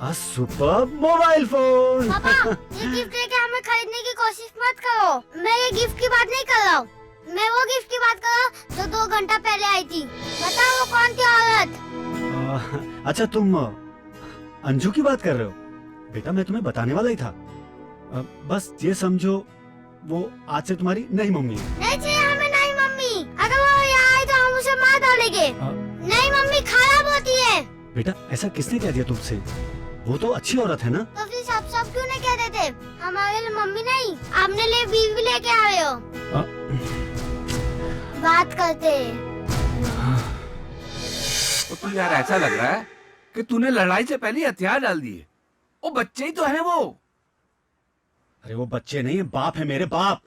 a super mobile phone. पापा ये गिफ्ट लेके हमें खरीदने की कोशिश मत करो। मैं ये गिफ्ट की बात नहीं कर रहा हूँ, मैं वो गिफ्ट की बात कर रहा हूँ जो 2 घंटा पहले आई थी। बताओ वो कौन थी औरत? अच्छा तुम अंजू की बात कर रहे हो? बेटा मैं तुम्हें बताने वाला ही था। बस ये समझो वो आज से तुम्हारी नई मम्मी है। नहीं चाहिए हमें नई मम्मी। अगर वो यहाँ आई तो हम उसे मार डालेंगे। नई मम्मी खराब होती है। बेटा ऐसा किसने कह दिया तुमसे? वो तो अच्छी औरत है ना। तो फिर सब क्यों नहीं कहते थे? हमारे लिए मम्मी नहीं, आपने लिए बीवी लेके आए हो। बात करते। तो तू यार ऐसा लग रहा है कि तूने लड़ाई से पहले हथियार डाल दिए। वो बच्चे ही तो है वो। अरे वो बच्चे नहीं है, बाप है मेरे बाप।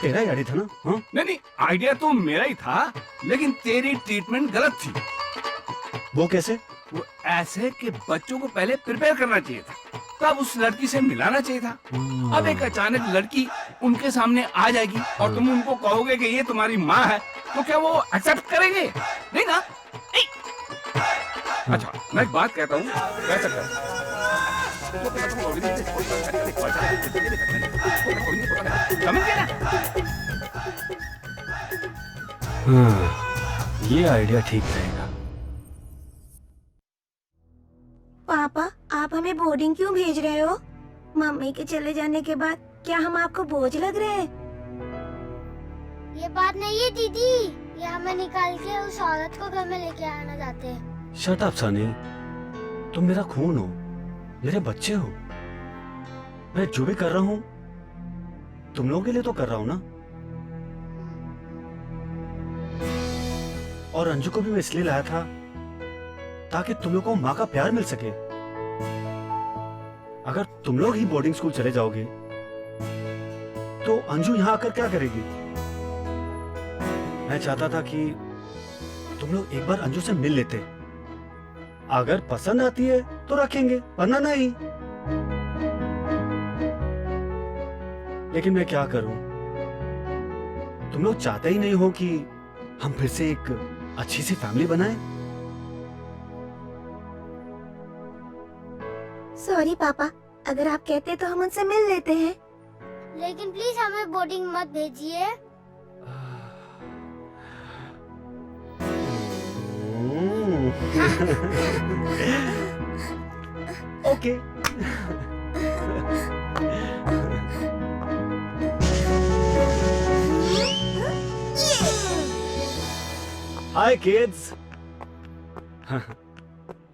तेरा ही आइडिया था ना? हाँ? नहीं आइडिया तो मेरा ही था, लेकिन तेरी ट्रीटमेंट गलत थी। वो कैसे? वो ऐसे कि बच्चों को पहले प्रिपेयर करना चाहिए था, तब उस लड़की से मिलाना चाहिए था। अब एक अचानक लड़की उनके सामने आ जाएगी और तुम उनको कहोगे कि ये तुम्हारी माँ है, तो क्या वो एक्सेप्ट करेंगे? नहीं ना? अच्छा मैं एक बात कहता हूँ, कैसा कर समझ गए ना? ये आइडिया ठीक रहेगा। पापा आप हमें बोर्डिंग क्यों भेज रहे हो? मम्मी के चले जाने के बाद क्या हम आपको बोझ लग रहे हैं? ये बात नहीं है दीदी, ये हमें निकाल के उस औरत को घर में लेके आना चाहते हैं। शट अप सनी, तुम मेरा खून हो, मेरे बच्चे हो। मैं जो भी कर रहा हूँ तुम लोगों के लिए तो कर रहा हूँ ना। और अंजू को भी मैं इसलिए लाया था ताकि तुम लोगों को माँ का प्यार मिल सके। अगर तुम लोग ही बोर्डिंग स्कूल चले जाओगे तो अंजू यहाँ आकर क्या करेगी? मैं चाहता था कि तुम लोग एक बार अंजू से मिल लेते। अगर पसंद आती है तो रखेंगे, वरना नहीं। लेकिन मैं क्या करूं? तुम लोग चाहते ही नहीं हो कि हम फिर से एक अच्छी सी फैमिली बनाएं। सॉरी पापा, अगर आप कहते तो हम उनसे मिल लेते हैं। लेकिन प्लीज हमें बोर्डिंग मत भेजिए। ओके। हाय किड्स।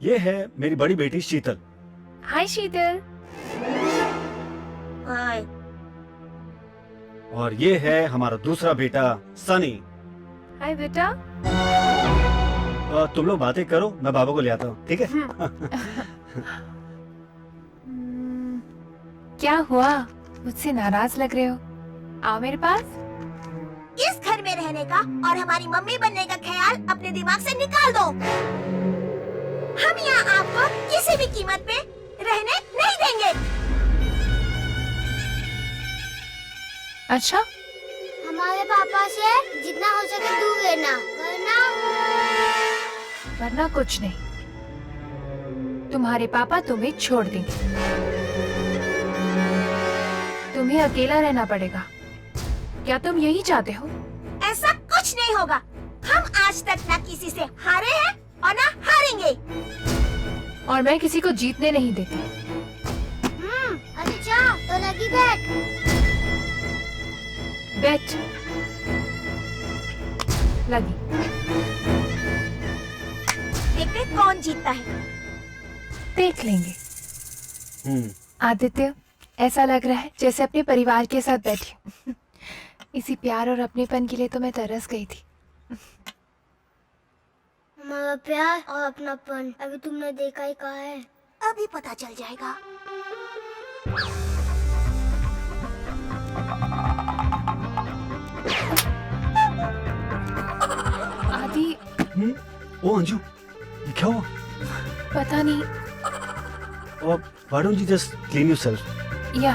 ये है मेरी बड़ी बेटी शीतल। हाय शीतल। हाय। और ये है हमारा दूसरा बेटा सनी। हाय बेटा। तुम लोग बातें करो, मैं बाबा को ले आता हूँ, ठीक है? क्या हुआ, मुझसे नाराज लग रहे हो? आओ मेरे पास। इस घर में रहने का और हमारी मम्मी बनने का ख्याल अपने दिमाग से निकाल दो। हम यहाँ आपको किसी भी कीमत पे रहने नहीं देंगे। अच्छा, हमारे पापा से जितना हो सके दूर रहना, वरना कुछ नहीं, तुम्हारे पापा तुम्हें छोड़ देंगे, तुम्हें अकेला रहना पड़ेगा। क्या तुम यही चाहते हो? ऐसा कुछ नहीं होगा। हम आज तक ना किसी से हारे हैं और ना हारेंगे। और मैं किसी को जीतने नहीं देती। अच्छा तो लगी बैठ। बेट लगी। देखते कौन जीतता है। देख लेंगे। आदित्य, ऐसा लग रहा है जैसे अपने परिवार के साथ बैठी हूँ। इसी प्यार और अपनेपन के लिए तो मैं तरस गई थी। हमारा प्यार और अपनापन अभी तुमने देखा ही कहा है। अभी पता चल जाएगा। आदि। ओ अंजू, ये क्या हुआ? पता नहीं। Why don't you just clean yourself? या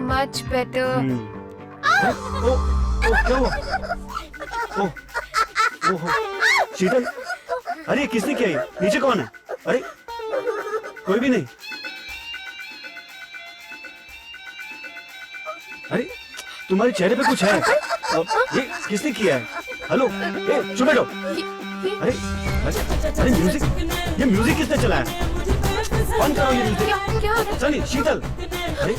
much better. क्या हुआ? शीतल, अरे किसने किया ये? नीचे कौन है? अरे कोई भी नहीं। अरे तुम्हारे चेहरे पे कुछ है। ये किसने किया है? हेलो, चुप बैठो। अरे म्यूजिक, ये म्यूजिक किसने चलाया? बंद करो ये म्यूजिक। क्या? सनी, शीतल, अरे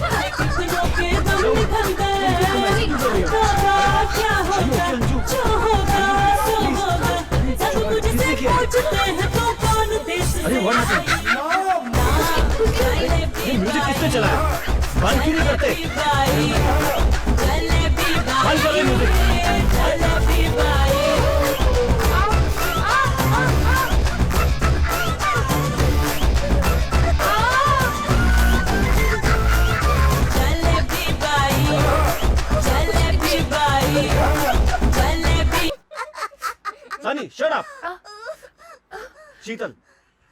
अरे ये म्यूजिक किसने चलाया? बंद क्यों नहीं करते? बंद करो music. Sunny, shut up. Sheetal,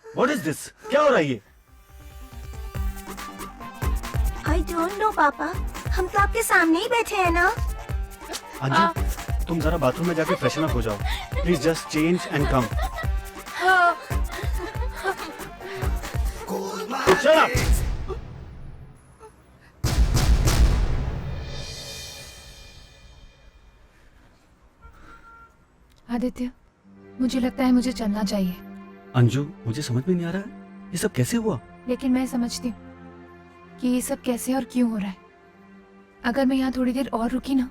what is this? क्या हो रहा है ये? I don't know पापा, हम तो आपके सामने ही बैठे हैं ना। अंजू, तुम जरा बाथरूम में जाके फ्रेशन अप हो जाओ। Please just change and come. Shut up. Aditya, मुझे लगता है मुझे चलना चाहिए। अंजू, मुझे समझ में नहीं आ रहा है ये सब कैसे हुआ। लेकिन मैं समझती हूँ कि ये सब कैसे और क्यों हो रहा है। अगर मैं यहाँ थोड़ी देर और रुकी ना।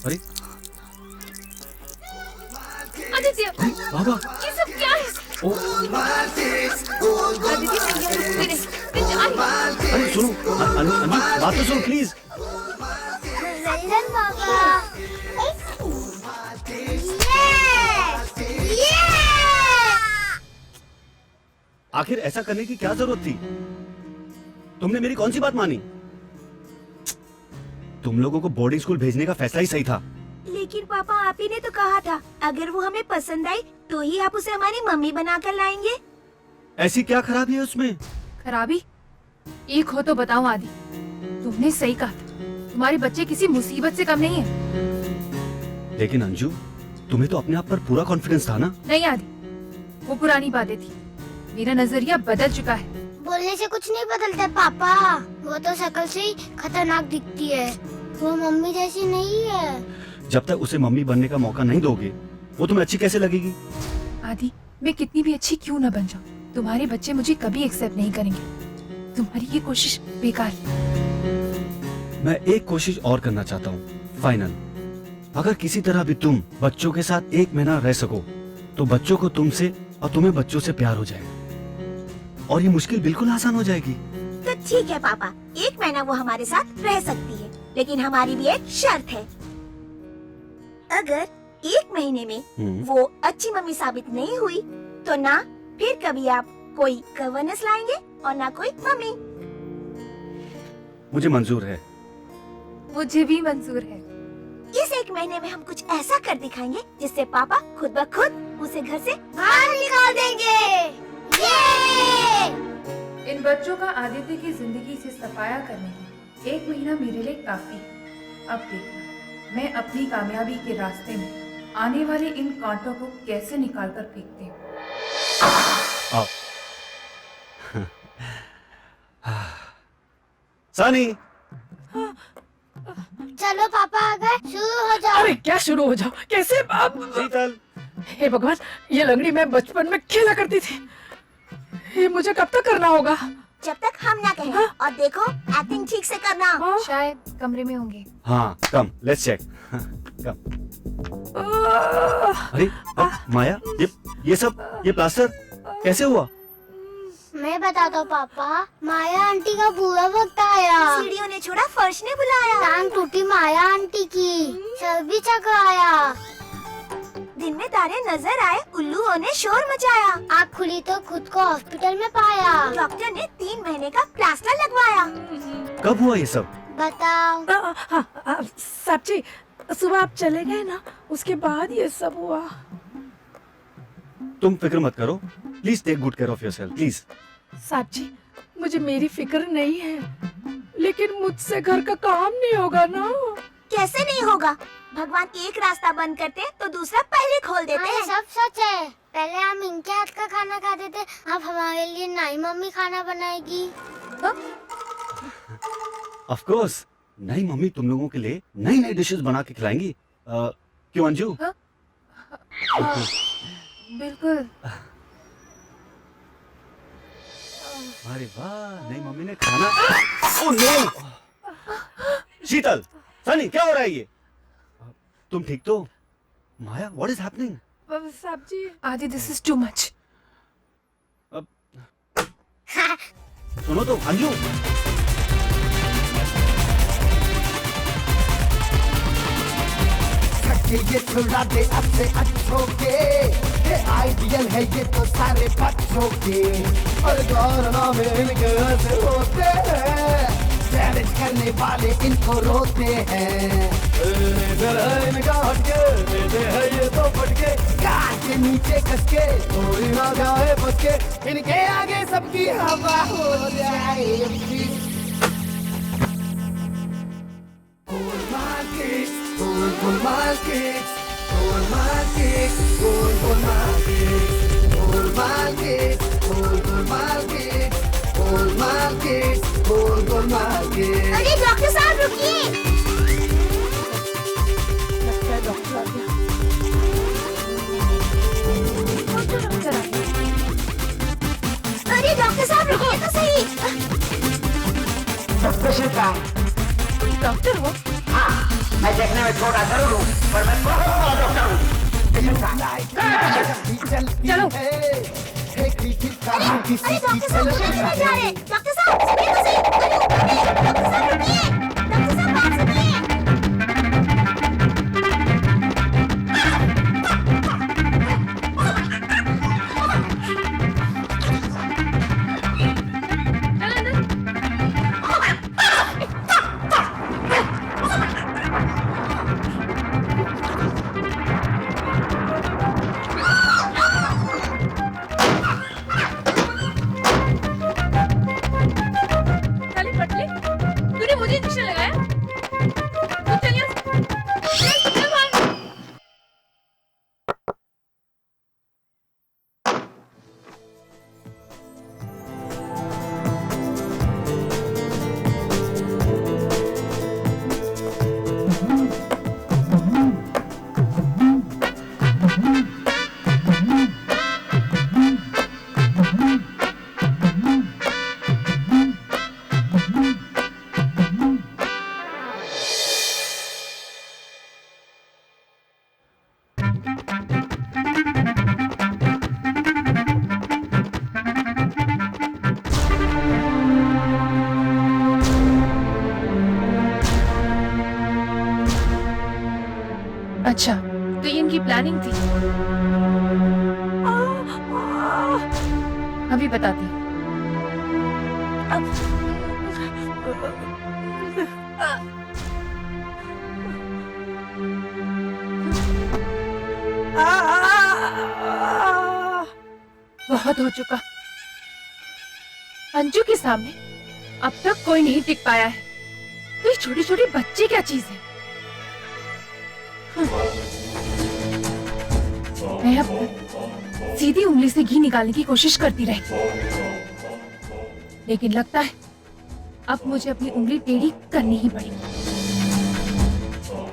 अरे आदित्य, बाबा, ये सब क्या है? आदित्य, अरे सुनो, अंजू बात तो सुनो प्लीज। आखिर ऐसा करने की क्या जरूरत थी? तुमने मेरी कौन सी बात मानी? तुम लोगों को बोर्डिंग स्कूल भेजने का फैसला ही सही था। लेकिन पापा, आप ही ने तो कहा था अगर वो हमें पसंद आई तो ही आप उसे हमारी मम्मी बनाकर लाएंगे। ऐसी क्या खराबी है उसमें? खराबी एक हो तो बताओ आदि। तुमने सही कहा था, तुम्हारे बच्चे किसी मुसीबत से कम नहीं है। लेकिन अंजू, तुम्हें तो अपने आप पर पूरा कॉन्फिडेंस था ना? नहीं आदि, वो पुरानी बातें थी। मेरा नजरिया बदल चुका है। बोलने से कुछ नहीं बदलता पापा। वो तो शक्ल से ही खतरनाक दिखती है। वो मम्मी जैसी नहीं है। जब तक उसे मम्मी बनने का मौका नहीं दोगे, वो तुम्हें अच्छी कैसे लगेगी? आदि, मैं कितनी भी अच्छी क्यों ना बन जाऊं, तुम्हारे बच्चे मुझे कभी एक्सेप्ट नहीं करेंगे। तुम्हारी ये कोशिश बेकार है। मैं एक कोशिश और करना चाहता हूँ, फाइनल। अगर किसी तरह भी तुम बच्चों के साथ 1 महीना रह सको, तो बच्चों को तुमसे और तुम्हें बच्चों से प्यार हो जाएगा और ये मुश्किल बिल्कुल आसान हो जाएगी। तो ठीक है पापा, 1 महीना वो हमारे साथ रह सकती है, लेकिन हमारी भी एक शर्त है। अगर 1 महीने में वो अच्छी मम्मी साबित नहीं हुई, तो ना फिर कभी आप कोई गवर्नेंस लाएंगे और ना कोई मम्मी। मुझे मंजूर है। मुझे भी मंजूर है। इस 1 महीने में हम कुछ ऐसा कर दिखाएंगे जिससे पापा खुद ब खुद उसे घर से बाहर निकाल देंगे। ये! इन बच्चों का आदित्य की जिंदगी से सफाया करने के 1 महीना मेरे लिए काफी है। अब देखना मैं अपनी कामयाबी के रास्ते में आने वाले इन कांटों को कैसे निकाल कर फेंकती हूँ। सनी, चलो पापा आ गए, शुरू हो जाओ। अरे क्या शुरू हो जाओ, कैसे अब? शीतल, हे भगवान, ये लंगड़ी मैं बचपन में खेला करती थी। ये मुझे कब तक करना होगा? जब तक हम ना कहें। और देखो, एक्टिंग ठीक से करना। शायद कमरे में होंगे। हाँ, कम, लेट्स चेक। कम। अरे माया, ये प्लास्टर कैसे हुआ? मैं बताता हूँ पापा। माया आंटी का बुरा वक्त आया। सीढ़ियों ने छोड़ा, फर्श ने बुलाया। टांग टूटी माया आंटी की, सर भी चकराया। दिन में तारे नजर आए, उल्लुओं ने शोर मचाया। आँख खुली तो खुद को हॉस्पिटल में पाया। डॉक्टर ने 3 महीने का प्लास्टर लगवाया। कब हुआ ये सब? बताओ। साहब जी, सुबह आप चले गए ना, उसके बाद ये सब हुआ। तुम फिक्र मत करो, please take good care of yourself, please. साहब जी, मुझे मेरी फिक्र नहीं है, लेकिन मुझसे घर का काम नहीं होगा ना। कैसे नहीं होगा? भगवान एक रास्ता बंद करते तो दूसरा पहले खोल देते हैं। सब सच है। पहले हम इनके हाथ का खाना खाते थे, अब हमारे लिए नई मम्मी खाना बनाएगी। ऑफ कोर्स, नई मम्मी तुम लोगों के लिए नई नई डिशेस बना के खिलाएंगी। क्यों अंजू? बिल्कुल। अरे वाह, नई मम्मी ने खाना। Oh no! शीतल, सनी, क्या हो रहा है ये? तुम ठीक तो? माया, व्हाट इज हैपनिंग? साहब जी, आदि, दिस इज टू मच। सुनो तो अंजू। ये छुड़ा दे अच्छे अच्छों के, ये आइडियल है ये तो सारे बच्चों के। और गौरना में इनके ऐसे होते हैं, चैलेंज करने वाले इनको रोते हैं। जरा इनका हटके देते हैं ये तो फटके, गाल के नीचे कसके कोई ना जाए बच के, इनके आगे सबकी हवा हो जाए। Goal markets, goal markets, goal markets, goal markets, goal markets, goal markets, goal markets. अरे डॉक्टर साहब रुकिए। लगता है डॉक्टर आ गया। अरे डॉक्टर साहब रुकिए तो सही। तुम डॉक्टर हो? मैं देखने में छोटा जरूर हूँ, पर मैं प्रोफेशनल डॉक्टर हूँ। चलो। अरे डॉक्टर साहब कहाँ जा रहे हैं? डॉक्टर साहब सुनिए तो सही। डॉक्टर साहब रुकिए। डॉक्टर साहब बात सुनिए। अच्छा, तो ये इनकी प्लानिंग थी। अभी बताती हूँ। बहुत हो चुका। अंजू के सामने अब तक कोई नहीं टिक पाया है, तो ये छोटे छोटे बच्चे क्या चीज है। मैं अब तक सीधी उंगली से घी निकालने की कोशिश करती रही, लेकिन लगता है अब मुझे अपनी उंगली टेढ़ी करनी ही पड़ेगी।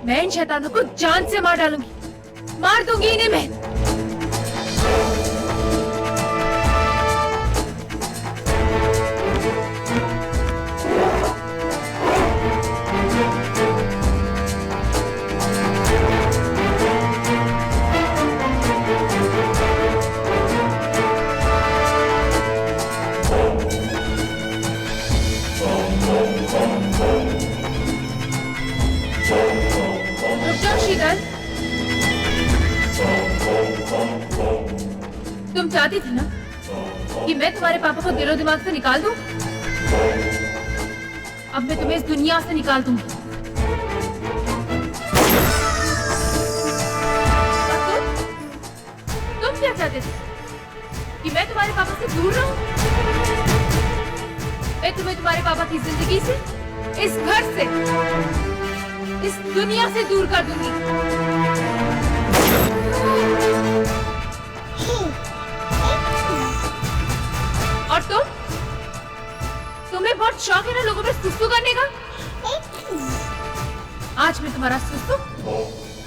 मैं इन शैतानों को जान से मार डालूंगी, मार दूंगी इन्हें मैं। तुम चाहती थी ना कि मैं तुम्हारे पापा को दिलो दिमाग से निकाल दूं? अब मैं तुम्हें इस दुनिया से निकाल दूंगी। तुम क्या चाहते थे? कि मैं तुम्हारे पापा से दूर रहूं? मैं तुम्हें तुम्हारे पापा की जिंदगी से, इस घर से, इस दुनिया से दूर कर दूंगी। और तुम्हें बहुत शौक है ना लोगों पे सुसु करने का? आज मैं तुम्हारा सुसु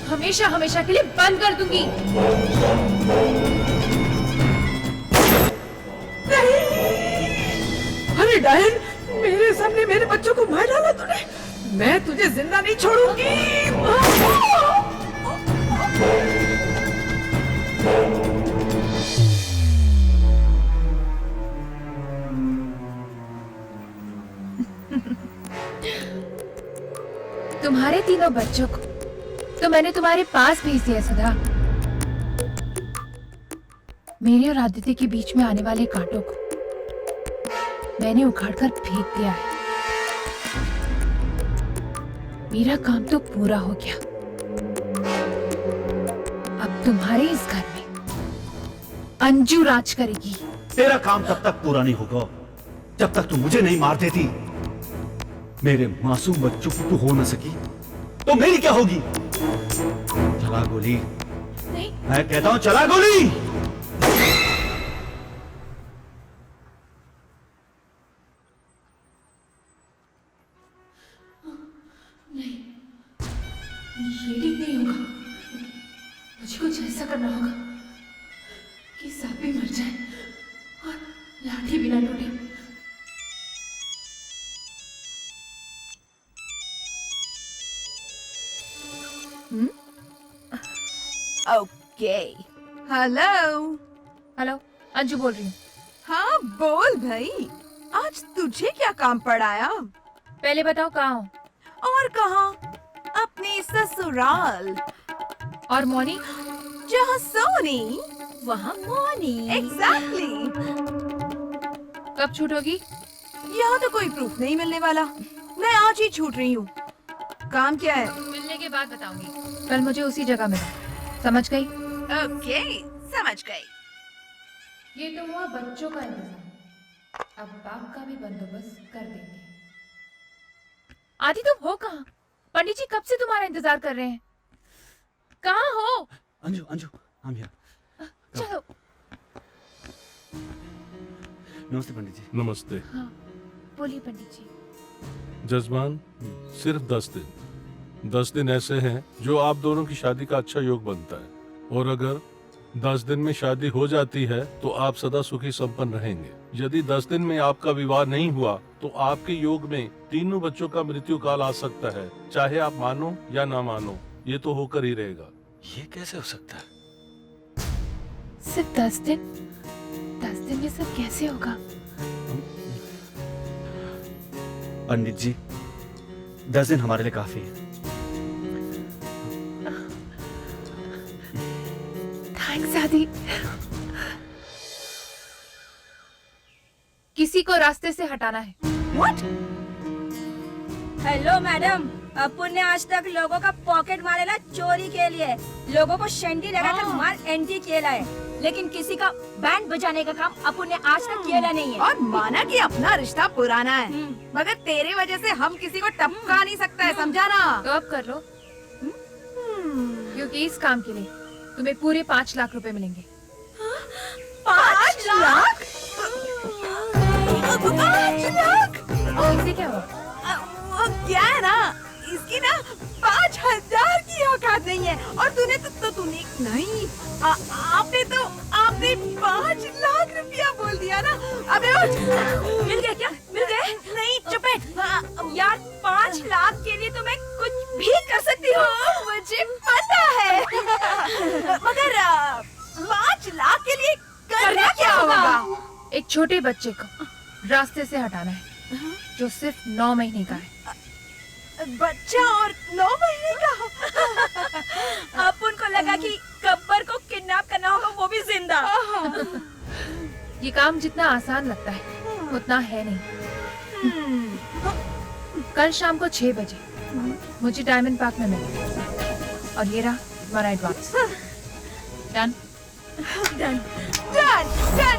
हमेशा हमेशा के लिए बंद कर दूंगी। अरे डायन, मेरे सामने मेरे बच्चों को मार डाला तूने। मैं तुझे जिंदा नहीं छोड़ूंगी। तुम्हारे तीनों बच्चों को तो मैंने तुम्हारे पास भेज दिया सुधा। मेरे और आदित्य के बीच में आने वाले कांटों को मैंने उखाड़कर फेंक दिया है। मेरा काम तो पूरा हो गया। अब तुम्हारे इस घर में अंजू राज करेगी। तेरा काम तब तक पूरा नहीं होगा जब तक तू मुझे नहीं मार देती। मेरे मासूम बच्चों की तू हो न सकी तो मेरी क्या होगी? चला गोली। नहीं। मैं कहता हूं चला गोली। नहीं, ये ठीक नहीं होगा। मुझे कुछ ऐसा करना होगा कि सांप भी मर जाए और लाठी भी ना टूटे। ओके। हेलो। हेलो, अंजू बोल रही हूँ। हाँ बोल भाई, आज तुझे क्या काम पड़ाया? पहले बताओ कहाँ हो? और कहाँ? अपने ससुराल। और मौनी? जहाँ सोनी वहाँ मौनी। एग्जैक्टली। कब छूट होगी? यहाँ तो कोई प्रूफ नहीं मिलने वाला। मैं आज ही छूट रही हूँ। काम क्या है? मिलने के बाद बताऊंगी। कल मुझे उसी जगह मिलो। समझ गई? ओके, समझ गई। ये तो हुआ बच्चों का इंतजाम। अब बाप का भी बंदोबस्त कर देंगे। आदि तुम हो कहाँ? पंडित जी कब से तुम्हारा इंतजार कर रहे हैं। कहाँ हो? अंजू, अंजू, हम यहाँ। चलो। नमस्ते पंडित जी। नमस्ते। हाँ, बोलिए पंडित जी। जजमान, सिर्फ 10 दिन 10 दिन ऐसे हैं जो आप दोनों की शादी का अच्छा योग बनता है, और अगर 10 दिन में शादी हो जाती है तो आप सदा सुखी संपन्न रहेंगे। यदि 10 दिन में आपका विवाह नहीं हुआ तो आपके योग में तीनों बच्चों का मृत्यु काल आ सकता है। चाहे आप मानो या ना मानो, ये तो होकर ही रहेगा। ये कैसे हो सकता है? सिर्फ 10 दिन? 10 दिन में सब कैसे होगा? पंडित जी, 10 दिन हमारे लिए काफी है। आदि, किसी को रास्ते से हटाना है। व्हाट? हेलो मैडम, अपुन ने आज तक लोगों का पॉकेट मारेला चोरी के लिए, लोगों को शेंडी लगाकर मार एंटी किया है, लेकिन किसी का बैंड बजाने का काम अपुन ने आज तक किया नहीं है। और माना कि अपना रिश्ता पुराना है, मगर तेरे वजह से हम किसी को टपका नहीं सकता है, समझा ना? तो अब कर लो, क्योंकि इस काम के लिए तुम्हें पूरे 5 लाख रुपए मिलेंगे। 5 लाख? 5 लाख? इससे क्या हुआ? क्या है ना, इसकी ना 5,000 की औकात नहीं है, और तूने तूने नहीं, आपने 5 लाख रुपया बोल दिया ना। अबे मिल गया क्या? मिल गए? नहीं, चुप है यार। 5 लाख के लिए तो मैं कुछ भी कर सकती हूँ, मुझे पता है। मगर 5 लाख के लिए करना क्या होगा? एक छोटे बच्चे को रास्ते से हटाना है, जो सिर्फ 9 महीने का है। बच्चा और 9 महीने का? अपन को लगा कि गब्बर को किडनैप करना होगा, वो भी जिंदा। ये काम जितना आसान लगता है उतना है नहीं। कल शाम को 6 बजे मुझे डायमंड पार्क में मिले, और ये रहा तुम्हारा advance. Done? Done done done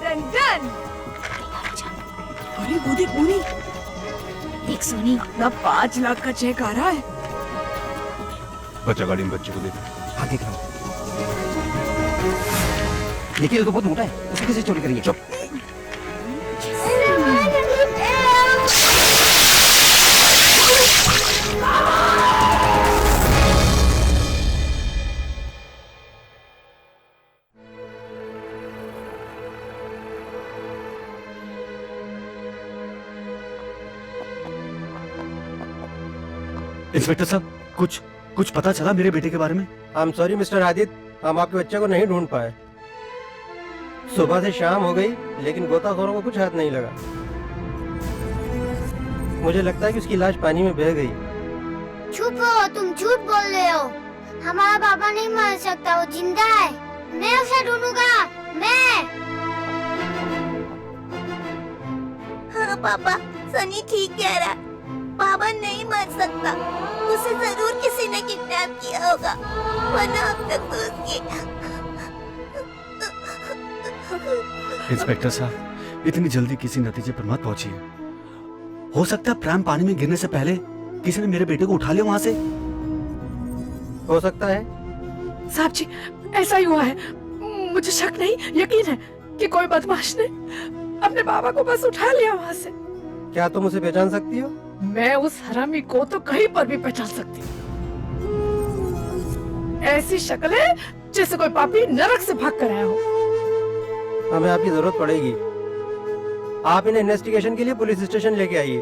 done done. अरे वो देख मुनी, देख सोनी, ना 5 लाख का चेक आ रहा है। बच्चा गाड़ी में बच्चे को देख। हाँ देख रहा हूँ। देखिए तो बहुत मोटा है, उसको कैसे चोरी करेंगे? चुप। इंस्पेक्टर साहब, कुछ पता चला मेरे बेटे के बारे में? I am sorry mister Aditya, हम आपके बच्चे को नहीं ढूंढ पाए। सुबह से शाम हो गई, लेकिन गोताखोरों को कुछ हाथ नहीं लगा। मुझे लगता है कि उसकी लाश पानी में बह गई। चुप हो, तुम झूठ बोल रहे हो। हमारा पापा नहीं मर सकता, वो जिंदा है। मैं उसे ढूंढूंगा, मैं। हाँ पापा, सनी ठीक कह रहा है। पापा नहीं मर सकता, उसे जरूर किसी ने किडनैप किया होगा, वरना अब तक तो उसकी। इंस्पेक्टर साहब, इतनी जल्दी किसी नतीजे पर मत पहुंचिए। हो सकता है प्रैम पानी में गिरने से पहले किसी ने मेरे बेटे को उठा लिया वहां से। हो सकता है साहब जी, ऐसा ही हुआ है। मुझे शक नहीं, यकीन है कि कोई बदमाश ने अपने बाबा को बस उठा लिया वहां से। क्या तुम उसे पहचान सकती हो? मैं उस हरामी को तो कहीं पर भी पहचान सकती हूँ। ऐसी शक्ल है जैसे कोई पापी नरक से भाग कर आया हो। हमें आपकी जरूरत पड़ेगी। आप इन्हें इन्वेस्टिगेशन के लिए पुलिस स्टेशन लेके आइए।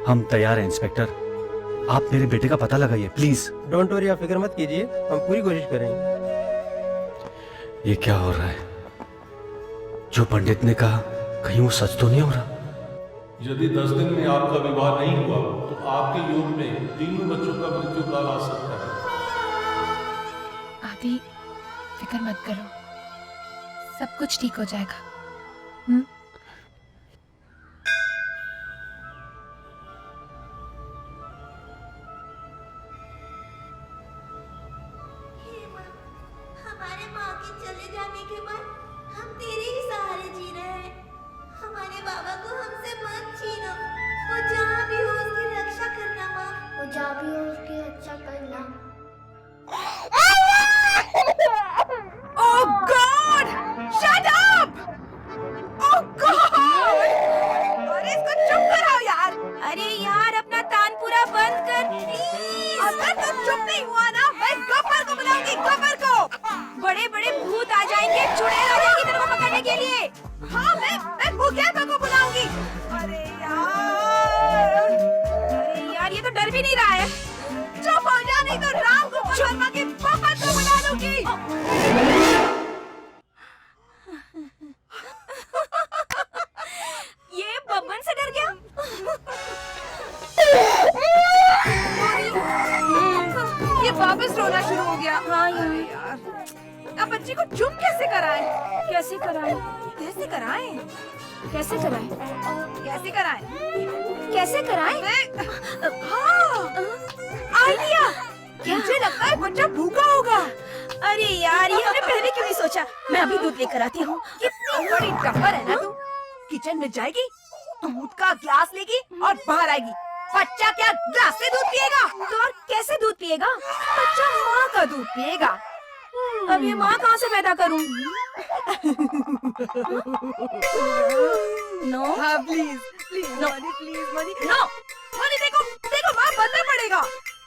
हम तैयार हैं इंस्पेक्टर, आप मेरे बेटे का पता लगाइए प्लीज। डोंट वरी, आप फिक्र मत कीजिए, हम पूरी कोशिश करेंगे। ये क्या हो रहा है? जो पंडित ने कहा, कहीं वो सच तो नहीं हो रहा? यदि 10 दिन में आपका विवाह नहीं हुआ तो आपके योग में 3 बच्चों का मृत्यु काल आ सकता है। आदि, फिक्र मत करो, सब कुछ ठीक हो जाएगा। हमारे माँ के चले जाने के बाद हम तेरे ही सहारे जी रहे हैं। हमारे बाबा को हमसे मत छीनो, वो जहाँ भी हो उसकी रक्षा करना माँ। वो जहाँ भी हो उसकी रक्षा करना। Oh God! Shut up! Oh God! अरे इसको चुप कराओ यार। अरे यार, अपना तानपुरा बंद कर प्लीज। अगर तुम चुप नहीं हुआ ना, मैं गब्बर को बुलाऊंगी, गब्बर को। बड़े बड़े भूत आ जाएंगे, चुड़ैल आ जाएगी तेरे को पकड़ने के लिए। हाँ, मैं भूखेबा को बुलाऊंगी। अरे यार ये तो डर भी नहीं रहा है। चुप हो जा, नहीं तो राम गोपाल वर्मा के पापा को बुला लूंगी। ये बब्बन से डर गया। ये वापस रोना शुरू हो गया। हाँ यार, अब बच्ची बच्ची को चुप कैसे कराएं? कैसे कराएं? कैसे कराएं? कैसे कराएं? कैसे कराएं? कैसे कराएं? हाँ, आइडिया। मुझे लगता है बच्चा भूखा होगा। अरे यार, ये हमने पहले क्यों नहीं सोचा? मैं अभी दूध लेकर आती हूँ। कितनी बड़ी टक्कर है ना तू। किचन में जाएगी, दूध का ग्लास लेगी और बाहर आएगी। बच्चा क्या ग्लास से दूध पिएगा? तो और कैसे दूध पिएगा? बच्चा माँ का दूध पिएगा। अब ये माँ कहाँ से पैदा करूँ? नो हाँ please please no money, please money. No. Money देखो देखो माँ बनना पड़ेगा।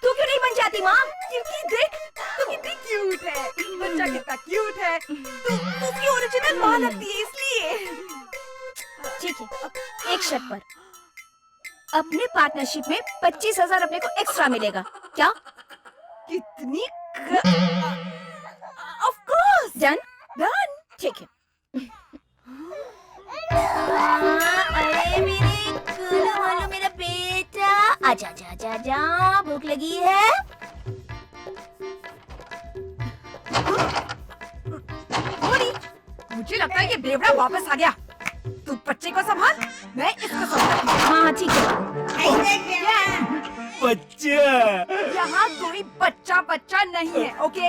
तू क्यों नहीं बन जाती माँ? क्योंकि देख तू कितनी क्यूट है, बच्चा कितना क्यूट है। तू उसकी ओरिजिनल माँ लगती है इसलिए। ठीक है, एक शर्त पर। अपने पार्टनरशिप में 25,000 अपने को एक्स्ट्रा मिलेगा क्या? कितनी ऑफ कोर्स। डन? डन। ठीक है। अरे मेरे गुलू वालू मेरा बेटा, आजा जा जा जा, भूख लगी है? मोनी, मुझे लगता है ये बेवड़ा वापस आ गया। तू बच्चे को संभाल, मैं इसको संभालती हूँ। हाँ ठीक है। बच्चा यहाँ कोई बच्चा नहीं है, ओके?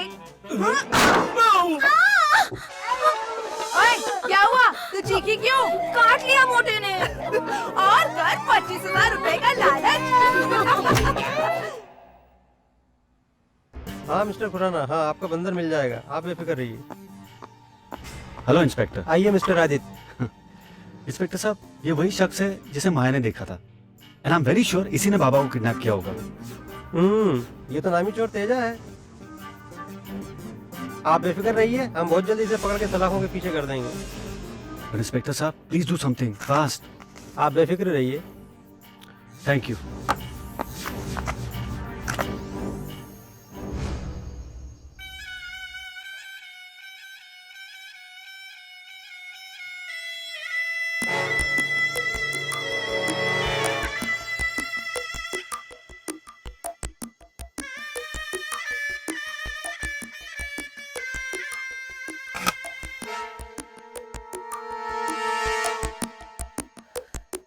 ओए, क्या हुआ? तू चीखी क्यों? काट लिया मोटे ने। और कर 25,000 रुपए का लालच। हाँ मिस्टर खुराना, हाँ आपका बंदर मिल जाएगा, आप बेफिक्र रहिए। Hello inspector. आइए मिस्टर आदित्य। इंस्पेक्टर साहब, ये वही शख्स है जिसे माया ने देखा था, and I am very sure इसी ने बाबा को किडनैप किया होगा। ये तो नामी चोर तेजा है। आप बेफिक्र रहिए, हम बहुत जल्दी इसे पकड़ के सलाखों के पीछे कर देंगे। But इंस्पेक्टर साहब, प्लीज डू समथिंग फास्ट। आप बेफिक्र रहिए। Thank you.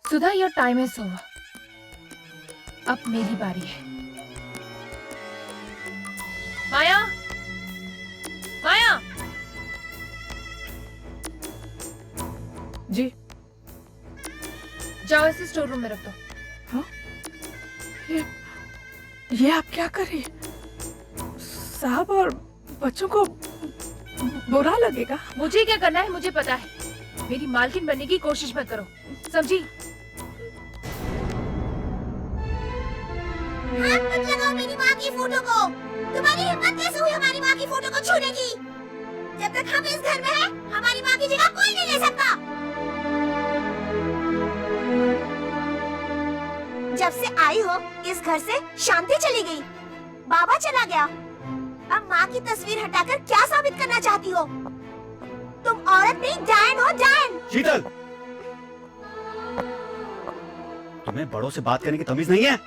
Sudha, your time is over. अब मेरी बारी है। माया, माया। जी। जाओ इसे स्टोर रूम में रख दो। हाँ? ये आप क्या कर रही हैं? साहब और बच्चों को बुरा लगेगा। मुझे क्या करना है मुझे पता है। मेरी मालकिन बनने की कोशिश मत करो, समझी? हाथ मत लगाओ मेरी माँ की फोटो को। तुम्हारी हिम्मत कैसे हुई हमारी माँ की फोटो को छूने की? जब तक हम इस घर में हैं, हमारी माँ की जगह कोई नहीं ले सकता। जब से आई हो इस घर से शांति चली गई, बाबा चला गया। अब माँ की तस्वीर हटाकर क्या साबित करना चाहती हो? तुम औरत नहीं, डायन हो, डायन। शीतल, तुम्हें बड़ों से बात करने की तमीज नहीं है?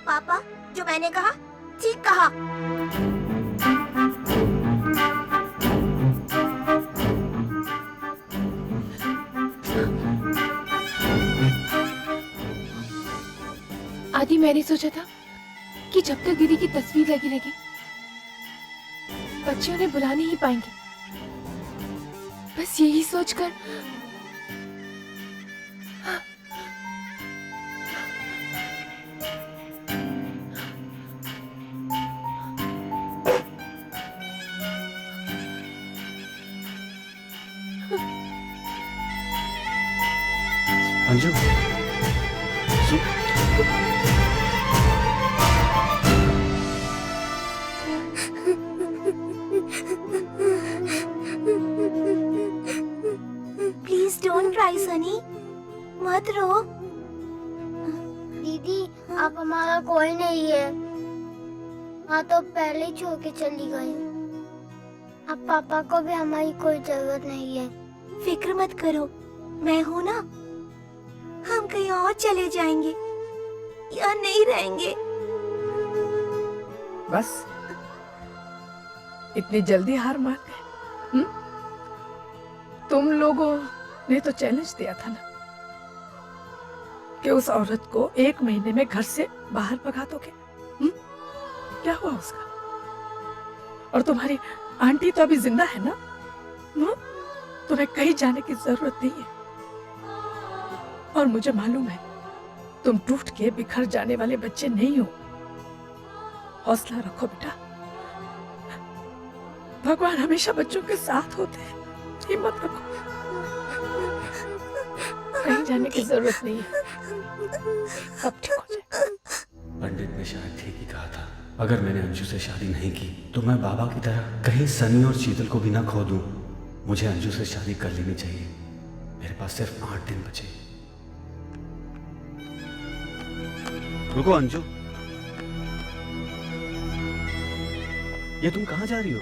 पापा, जो मैंने कहा ठीक कहा। आदि, मैंने सोचा था कि जब तक दीदी की तस्वीर लगी रहेगी, बच्चे उन्हें बुला नहीं पाएंगे। बस यही सोचकर Anju, please don't cry Sunny, मत रो। दीदी, आप हमारा कोई नहीं है। माँ तो पहले ही छोड़ के चली गई। अब पापा को भी हमारी कोई जरूरत नहीं है। फिक्र मत करो, मैं हूँ ना। हम कहीं और चले जाएंगे, यहाँ नहीं रहेंगे। बस इतनी जल्दी हार मान गए? तुम लोगों ने तो चैलेंज दिया था ना कि उस औरत को 1 महीने में घर से बाहर भगा दोगे। क्या हुआ उसका? और तुम्हारी आंटी तो अभी जिंदा है ना? तुम्हें कहीं जाने की जरूरत नहीं है। और मुझे मालूम है तुम टूट के बिखर जाने वाले बच्चे नहीं हो। हौसला रखो बेटा, भगवान हमेशा बच्चों के साथ होते हैं। हिम्मत रखो, कहीं जाने की जरूरत नहीं है, सब ठीक हो जाए। पंडित ने शायद ठीक ही कहा था। अगर मैंने अंजू से शादी नहीं की तो मैं बाबा की तरह कहीं सनी और शीतल को भी ना खो दूं। मुझे अंजू से शादी कर लेनी चाहिए। मेरे पास सिर्फ 8 दिन बचे। रुको अंजू, ये तुम कहाँ जा रही हो?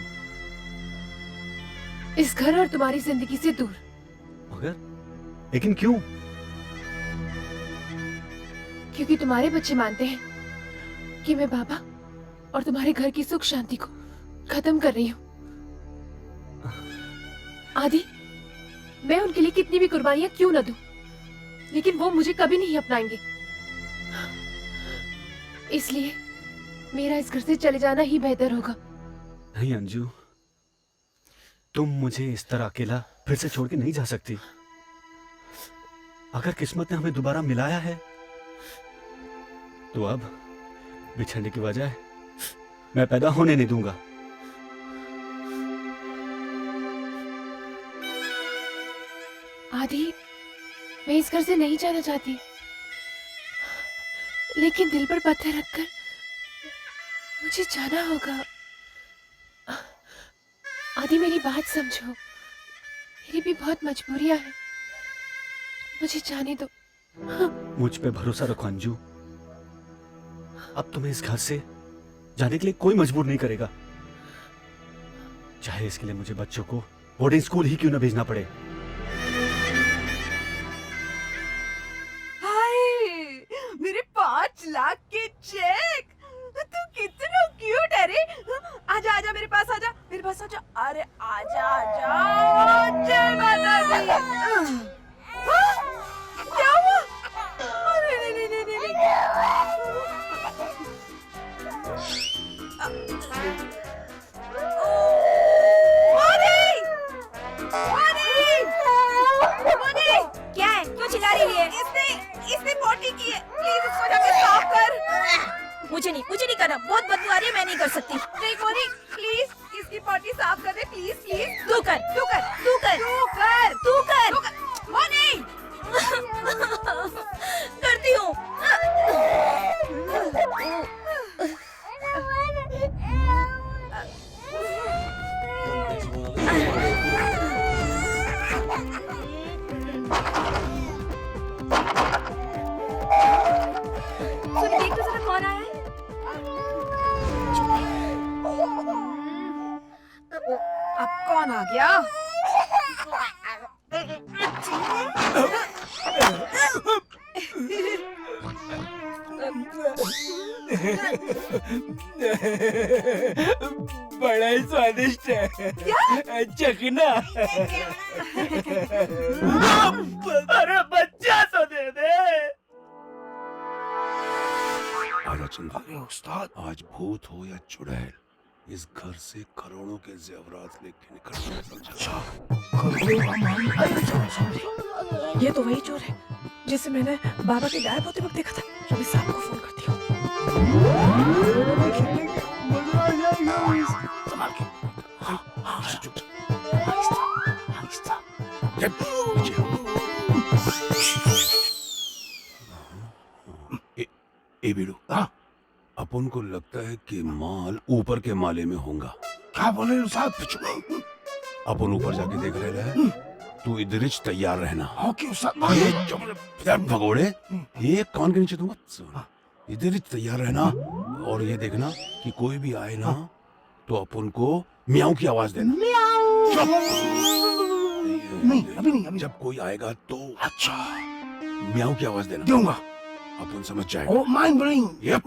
इस घर और तुम्हारी जिंदगी से दूर। मगर लेकिन क्यों? क्योंकि तुम्हारे बच्चे मानते हैं कि मैं बाबा और तुम्हारे घर की सुख शांति को खत्म कर रही हूँ। आदि, मैं उनके लिए कितनी भी कुर्बानियां क्यों न दूं, लेकिन वो मुझे कभी नहीं अपनाएंगे। इसलिए मेरा इस घर से चले जाना ही बेहतर होगा। नहीं अंजू, तुम मुझे इस तरह अकेला फिर से छोड़ के नहीं जा सकती। अगर किस्मत ने हमें दोबारा मिलाया है तो अब बिछड़ने की बजाय मैं पैदा होने नहीं दूंगा। आदि, मैं इस घर से नहीं जाना चाहती, लेकिन दिल पर पत्थर रखकर मुझे जाना होगा। आदि, मेरी बात समझो, मेरी भी बहुत मजबूरियां हैं, मुझे जाने दो। मुझ पे भरोसा रखो अंजू, अब तुम्हें इस घर से जाने के लिए कोई मजबूर नहीं करेगा, चाहे इसके लिए मुझे बच्चों को बोर्डिंग स्कूल ही क्यों ना भेजना पड़े। हाय, मेरे 5 लाख के चेक। तू कितना क्यूट है रे। आजा आजा, मेरे पास आजा, मेरे पास आजा। अरे आजा आजा। जय माता दी। क्या हुआ? अरे नहीं नहीं नहीं नहीं। क्या है? क्यों चिल्ला रही है? इसने पॉटी की है। प्लीज इसको जाके साफ कर। मुझे नहीं करना, बहुत बदबू आ रही है, मैं नहीं कर सकती। नहीं मोनी, प्लीज इसकी पॉटी साफ कर दे, प्लीज प्लीज। तू कर मोनी। करती हूँ। सुन, देख तो जरा कौन आया है। अब कौन आ गया? बड़ा ही स्वादिष्ट है। क्या? चखना। अरे बच्चा तो दे दे। आजा चंदा। उस्ताद, आज भूत हो या चुड़ैल, इस घर से करोड़ों के जेवरात लेके निकलना, समझा? ये तो वही चोर है जिसे मैंने बाबा के गायब होते वक्त देखा था। रवि साहब को फोन करती हूँ। संभाल के। ए बीड़ू, अपन को लगता है कि माल ऊपर के माले में होगा। क्या बोल रहे हो साहब? अपन ऊपर जाके देख रहे हैं। तू इधर ही तैयार रहना। ओके उस्ताद। भगोड़े, ये कान के नीचे दूंगा। इधर ही तैयार रहना और ये देखना कि कोई भी आए ना तो अपन को मियाऊ की आवाज देना। नहीं, अभी नहीं। जब कोई आएगा तो अच्छा मियाऊ की आवाज देना। दूंगा। अपन समझ जाएगा। ओ माइंड ब्लोइंग। यप।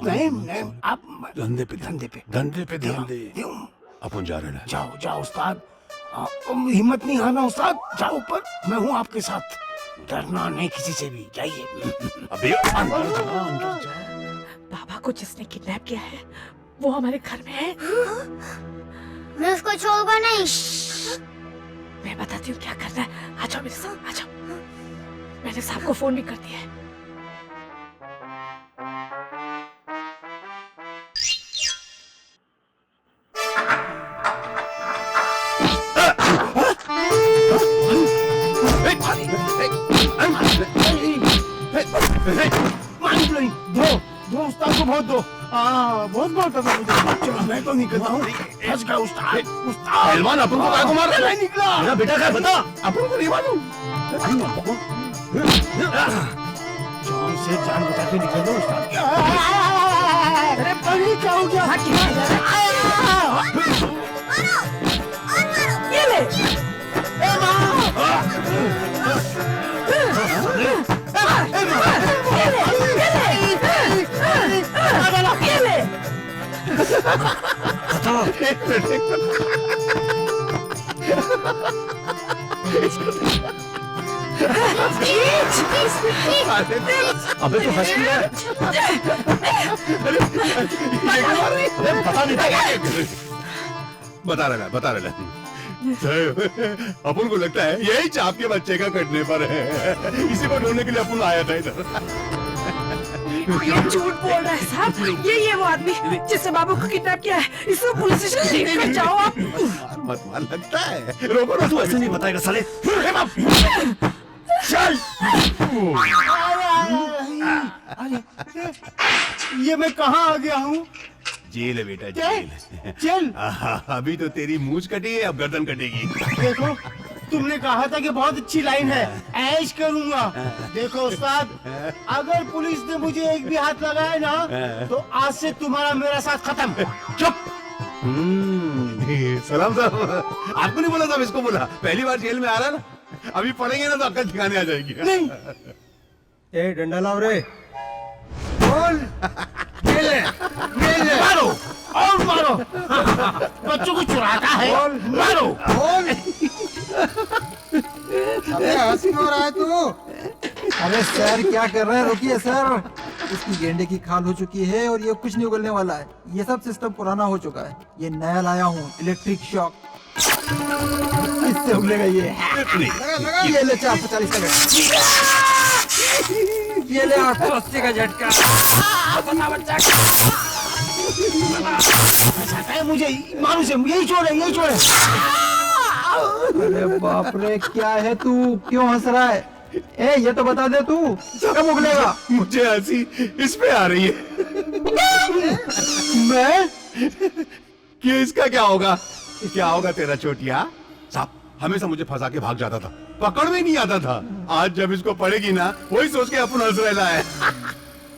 नहीं, आप धंधे पे ध्यान दे। अपन जा रहे हैं। जाओ जाओ उस्ताद, हिम्मत नहीं हारना उस्ताद, जाओ ऊपर, मैं हूँ आपके साथ, डरना नहीं किसी से भी, जाइए। अभी अंदर जाओ, अंदर जाओ। बाबा को जिसने किडनैप किया है वो हमारे घर में है। मैं उसको छोड़ूंगा नहीं। मैं बताती हूँ क्या करना है, आ जाओ मेरे साथ, आ जाओ। मैंने साहब को फोन भी कर दिया है। दो उस्ताद को बहुत दो, बहुत मारता था मुझे। चलो मैं तो निकलता हूँ, फंस गया उस्ताद। उस्ताद पहलवान अपन को क्या को मार रहा है? नहीं निकला। मेरा बेटा क्या है बता, अपन को नहीं मालूम। जान से जान बचा के निकल दो उस्ताद। अरे पानी क्या हो गया? ये ले। अबे तो हंस रहा है। बता रहा अपन को लगता है यही चाप के बच्चे का कटने पर है, इसी को ढूंढने के लिए अपन आया था इधर। ये झूठ बोल रहा है साहब, ये वो आदमी जिसने बाबू को किडनैप किया है, इसको पुलिस स्टेशन लेकर जाओ आप। मत मार लगता है, रोको तू ऐसे नहीं बताएगा साले। चल। ये मैं कहाँ आ गया हूँ? जेल है बेटा, जेल। चल। अभी तो तेरी मूंछ कटी है, अब गर्दन कटेगी। देखो तुमने कहा था कि बहुत अच्छी लाइन है, ऐश करूंगा। देखो उस्ताद, अगर पुलिस ने मुझे एक भी हाथ लगाया ना तो आज से तुम्हारा मेरा साथ खत्म। चुप। सलाम साहब, आपको नहीं बोला था, इसको बोला। पहली बार जेल में आ रहा ना, अभी पढ़ेंगे ना तो अक्ल ठिकाने आ जाएगी। नहीं। ए डंडा लाओ रे। बोल। ये ले, मारो और मारो। बच्चों को चुराता है, मारो। बोल। अबे हंसी हो रहा है तू? अरे सर क्या कर रहे हैं, रुकिए सर। इसकी गेंडे की खाल हो चुकी है और ये कुछ नहीं उगलने वाला है। ये सब सिस्टम पुराना हो चुका है। ये नया लाया हूँ, इलेक्ट्रिक शॉक। इससे उगलेगा ये। ये ले 440 का, ये ले 880 का झटका। मुझे मारू से यही छोड़े, यही छोड़े। अरे बाप रे, क्या है तू, क्यों हंस रहा है? ए ये तो बता दे तू कब उगलेगा? मुझे हंसी इस पे आ रही है। मैं? कि इसका क्या होगा? क्या होगा तेरा चोटिया? साहब हमेशा मुझे फंसा के भाग जाता था, पकड़ में नहीं आता था। आज जब इसको पड़ेगी ना, वही सोच के अपन हंस रहा है।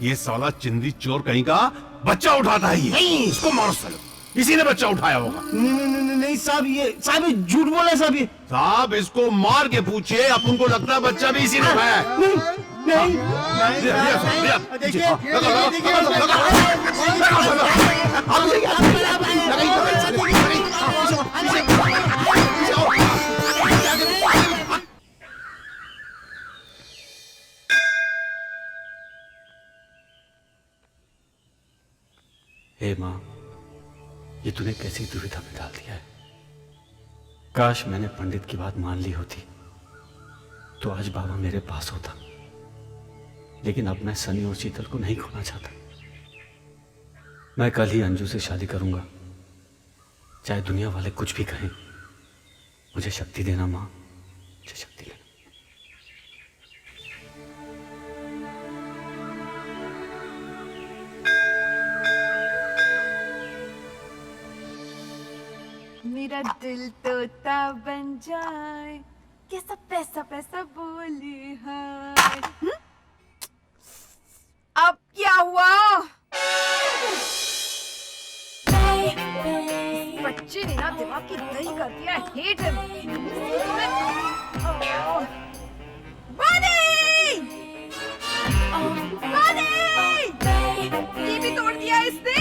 ये साला चिंदी चोर कहीं का बच्चा उठाता है। ये इसको मारो सालो, इसी ने बच्चा उठाया होगा। नहीं साहब, ये साहब झूठ बोला साहब। ये साहब इसको मार के पूछिए, अपन को लगता है बच्चा भी इसी ने उठाया है। नहीं। हे माँ, ये तूने कैसी दुविधा में डाल दिया है। काश मैंने पंडित की बात मान ली होती तो आज बाबा मेरे पास होता। लेकिन अब मैं सनी और शीतल को नहीं खोना चाहता। मैं कल ही अंजू से शादी करूंगा, चाहे दुनिया वाले कुछ भी कहें। मुझे शक्ति देना माँ, मुझे शक्ति देना। मेरा दिल तोता बन जाए, कैसा पैसा पैसा बोली हाय। अब क्या हुआ? बच्चे ने ना दिमाग की दही कर दिया। हेट ये भी तोड़ दिया इसने।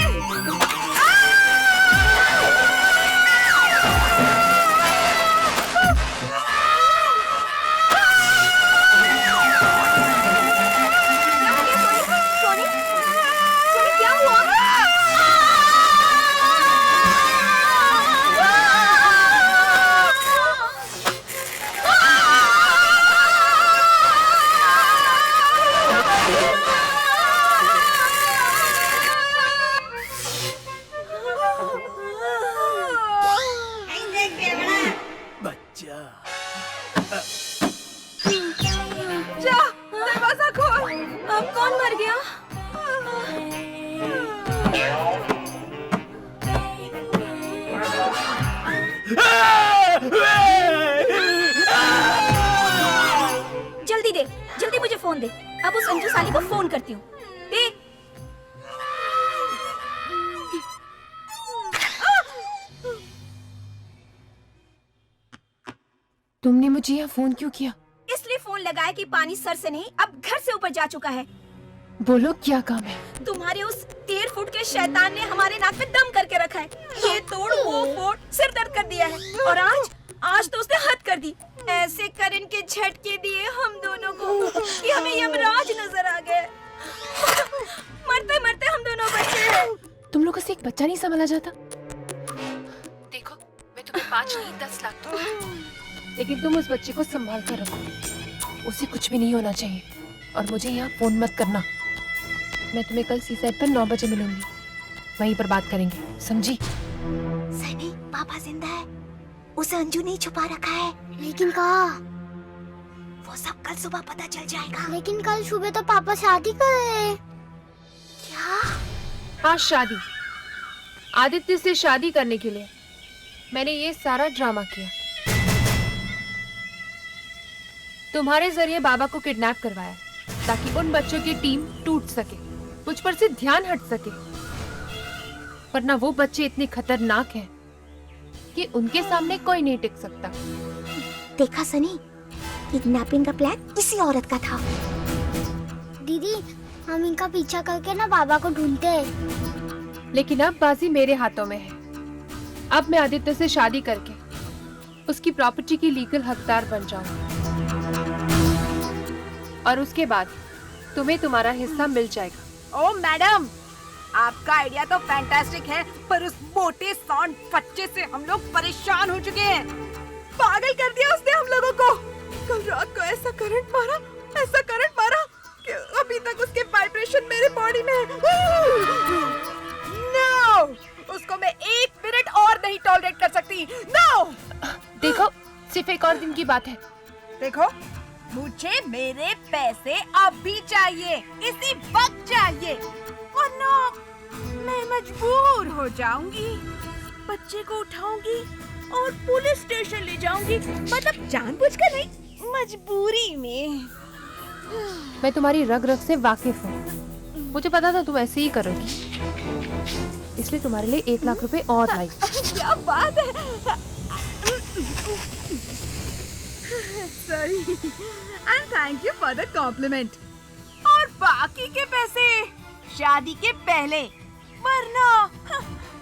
जा दरवाजा खोल। अब कौन मर गया? जल्दी दे, जल्दी मुझे फोन दे। अब उस अंजू साली को फोन करती हूँ। दे। तुमने मुझे यहाँ फोन क्यों किया? इसलिए फोन लगाया कि पानी सर से नहीं अब घर से ऊपर जा चुका है। बोलो क्या काम है? तुम्हारे उस 13 फुट के शैतान ने हमारे नाक पे दम करके रखा है। ये तोड़ वो फोड़, सिर दर्द कर दिया है। और आज तो उसने हद कर दी। ऐसे करंट के झटके दिए हम दोनों को कि हमें यमराज नजर आ गए। मरते मरते हम दोनों बचे हैं। तुम लोगों से एक बच्चा नहीं संभाला जाता? देखो मैं तुम्हें 5 नहीं 10 लाख दूंगा, लेकिन तुम उस बच्चे को संभाल कर रखो। उसे कुछ भी नहीं होना चाहिए। और मुझे यहाँ फोन मत करना। मैं तुम्हें कल सी साइड पर 9 बजे मिलूंगी, वहीं पर बात करेंगे, समझी? सनी, पापा जिंदा है। उसे अंजू ने छुपा रखा है। लेकिन कहाँ? वो सब कल सुबह पता चल जाएगा। लेकिन कल सुबह तो पापा शादी कर रहे हैं। क्या? हाँ, शादी। आदित्य से शादी करने के लिए मैंने ये सारा ड्रामा किया। तुम्हारे जरिए बाबा को किडनैप करवाया ताकि उन बच्चों की टीम टूट सके, मुझ पर से ध्यान हट सके। वरना वो बच्चे इतने खतरनाक हैं कि उनके सामने कोई नहीं टिक सकता। देखा सनी, किडनैपिंग का प्लान किसी औरत का था। दीदी, हम इनका पीछा करके ना बाबा को ढूंढते हैं। लेकिन अब बाजी मेरे हाथों में है। अब मैं आदित्य से शादी करके उसकी प्रॉपर्टी की लीगल हकदार बन जाऊंगी। और उसके बाद तुम्हें तुम्हारा हिस्सा मिल जाएगा। ओ मैडम, आपका आइडिया तो फैंटास्टिक है, पर उस मोटे सांड बच्चे से हम लोग परेशान हो चुके हैं। पागल कर दिया उसने हम लोगों को। कल रात को ऐसा करंट मारा कि अभी तक उसके वाइब्रेशन मेरे बॉडी में है। नो, उसको मैं 1 मिनट और नहीं टॉलरेट कर सकती। नो। देखो, सिर्फ एक और दिन की बात है। देखो, मुझे मेरे पैसे अभी चाहिए, इसी वक्त चाहिए, वरना मैं मजबूर हो जाऊंगी। बच्चे को उठाऊंगी और पुलिस स्टेशन ले जाऊंगी, मतलब जानबूझकर नहीं, मजबूरी में। मैं तुम्हारी रग रग से वाकिफ हूँ। मुझे पता था तुम ऐसे ही करोगी, इसलिए तुम्हारे लिए 1 लाख रुपए और लाई। क्या बात है। Sorry, and thank you for the compliment. और बाकी के पैसे शादी के पहले, वरना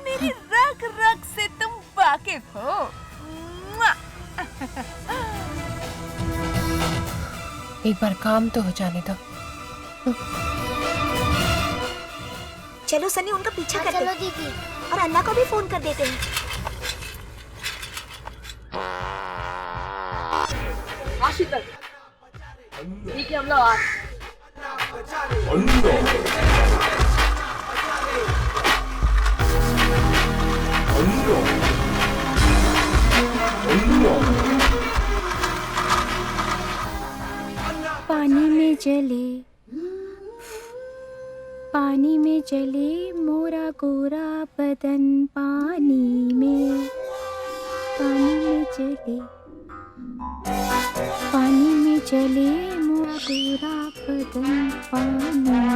मेरी रग रग से तुम वाकिफ हो। एक बार काम तो हो जाने दो। चलो सनी, उनका पीछा करते चलो हैं। दीदी। और अन्ना को भी फोन कर देते हैं। शीतल, ठीक है, हम लोग आ। पानी में जले, पानी में जले मोरा गोरा बदन, पानी में जले, पानी में जले मोरा गोरा बदन, पानी में।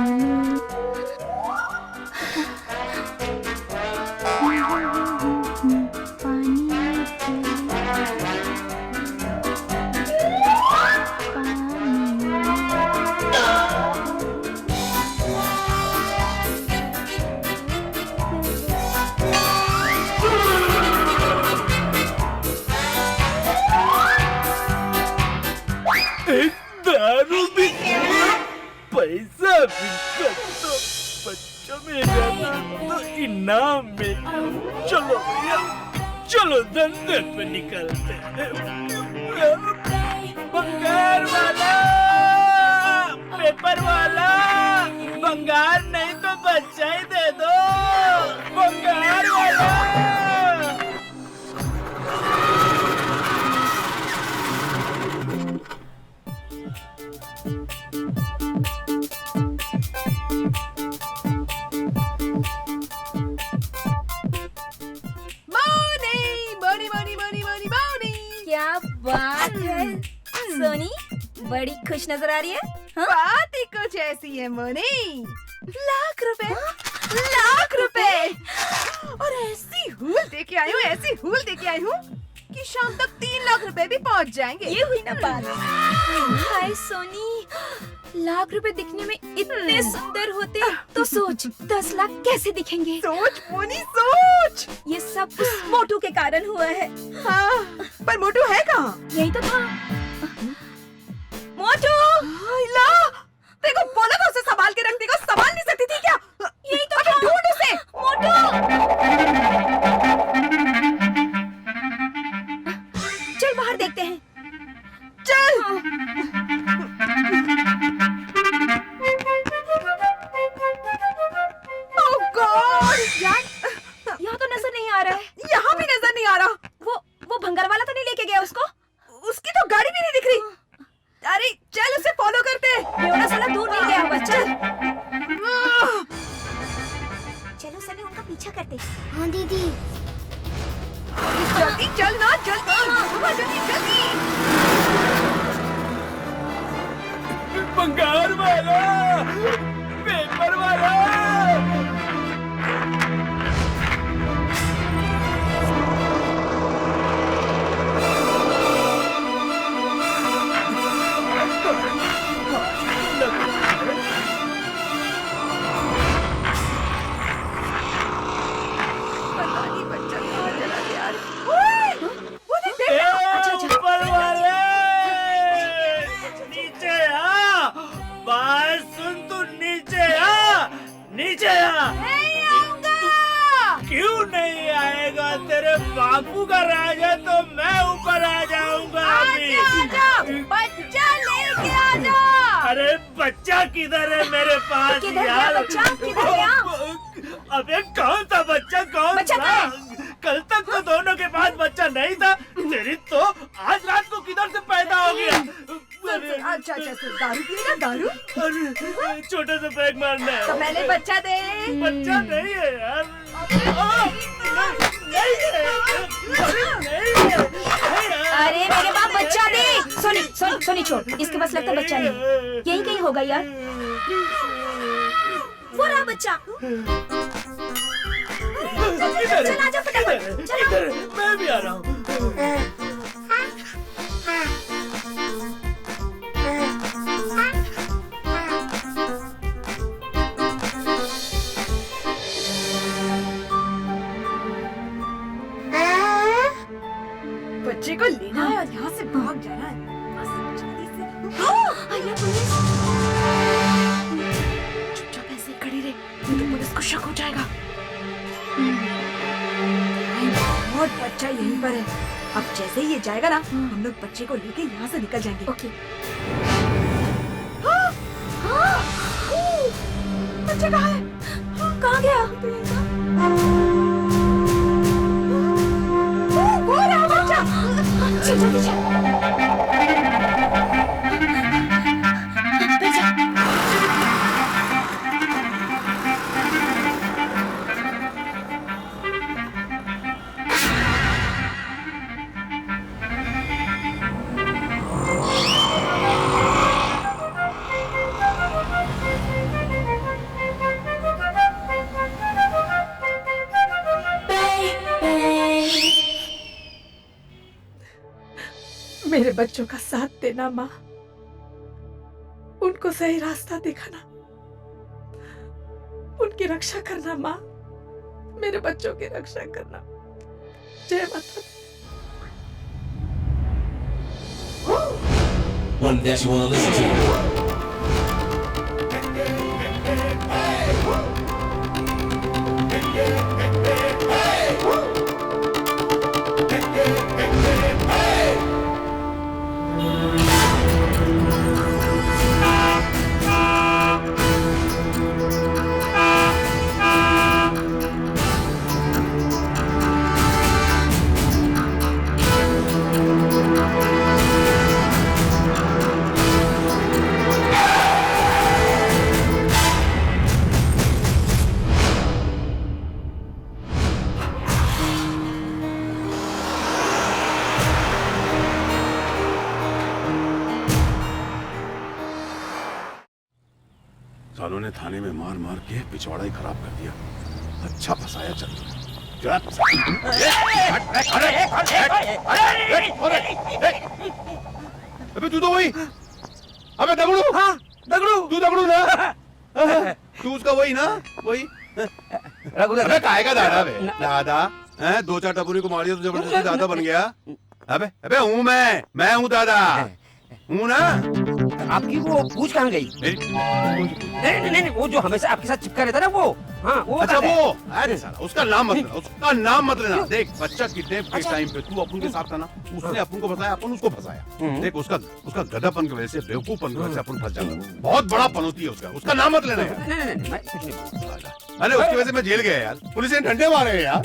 दारू भी पैसा भी तो बच्चों में जाना तो इनाम में। चलो भैया, चलो धंधे पे निकलते हैं। बंगार वाला, पेपर वाला, बंगार नहीं तो बच्चा ही दे दो। बंगार वाला। बात है। सोनी बड़ी खुश नजर आ रही है। बात ही कुछ ऐसी है मोनी। लाख रुपए, लाख रुपए और ऐसी हूल दे के आई हूँ, ऐसी हूल दे के आई हूँ कि शाम तक 3 लाख रुपए भी पहुँच जाएंगे। ये हुई ना बात। हाय सोनी, लाख रुपए दिखने में इतने सुंदर होते तो सोच 10 लाख कैसे दिखेंगे। सोच मोनी सोच। ये सब उस मोटू के कारण हुआ है। हाँ, पर मोटू है कहाँ? यही तो था। मोटू, ला, देखो बोला था उसे संभाल के रखने को, संभाल नहीं सकती थी क्या? यही तो था। ढूंढ उसे। मोटू, चल बाहर देखते हैं। चल। ओह गॉड, यहाँ तो नजर नहीं आ रहा है। यहाँ भी नजर नहीं आ रहा। वो भंगार वाला तो नहीं लेके गया उसको? उसकी तो गाड़ी भी नहीं दिख रही। अरे चल उसे फॉलो करते। बेवड़ा साला दूर नहीं गया होगा। चल चलो सनी, उनका पीछा करते। हाँ दीदी। जल्दी चल ना, जल्दी जल्दी जल्दी। भंगार वाला, पेपर वाला। नीचे आ, बात सुन, तू नीचे आ, नीचे आ। नहीं आऊंगा। क्यों नहीं आएगा? तेरे बापू का राज है तो मैं ऊपर आ जाऊंगा अभी। आजा, बच्चा लेके आजा। अरे बच्चा किधर है मेरे पास? किधर यार गया बच्चा? किधर गया? अबे कौन था बच्चा? कौन बच्चा था? कल तक तो दोनों के पास बच्चा नहीं था। तेरी तो आज रात को किधर से पैदा हो गया? अच्छा अच्छा, दारू पिएगा? दारू? अरे छोटे से पैक मारना है। तो पहले बच्चा दे। बच्चा नहीं है यार। अरे मेरे बाप, बच्चा दे। सोनी सोनी सोनी छोड़, इसके पास लगता बच्चा नहीं। यही कहीं होगा यार। वो रहा बच्चा। चल आजा फटाफट। इधर मैं भी आ रहा हूँ। बच्चे को लेना है और यहाँ से भाग जाना है। बस जल्दी से। चुपचाप ऐसे ही खड़ी रहे, नहीं तो पुलिस को शक हो जाएगा। और बच्चा यहीं पर है। अब जैसे ही ये जाएगा ना, हम लोग बच्चे को लेके यहाँ से निकल जाएंगे। ओके। बच्चा कहाँ है? कहाँ गया? वो रहा बच्चा। चल जल्दी चल। मेरे बच्चों का साथ देना माँ, उनको सही रास्ता दिखाना, उनकी रक्षा करना माँ, मेरे बच्चों की रक्षा करना। जय माता दी। One that you wanna listen to. सालों ने थाने में मार मार के पिछवाड़ा ही खराब कर दिया। अच्छा फंसाया चल। अबे तू तो वही, अबे दगड़ू, हाँ दगड़ू, तू दगड़ू ना, तू उसका वही ना, वही। अबे काहे का दादा बे? दादा हैं? 2-4 टपुरी को मारिया तो जबरदस्ती दादा बन गया। अबे अबे हूँ मैं हूँ दादा, हूँ ना। आपकी वो पूछ कहाँ गई? नहीं, वो जो हमेशा आपके साथ चिपका रहता ना वो। हाँ वो। अच्छा वो, अरे साला उसका नाम मत लेना, उसका नाम मत लेना। देख बच्चा किडनैप के टाइम पे तू अपन के साथ था ना, उसने अपन को फंसाया, अपन उसको फंसाया। देख उसका गधापन की वजह से, बेवकूफपन की वजह से अपन फंस जाता। बहुत बड़ा पनौती है उसका नाम मत लेना यार। नहीं, अरे उसकी वजह से मैं जेल गया यार, पुलिस ने डंडे मारे यार।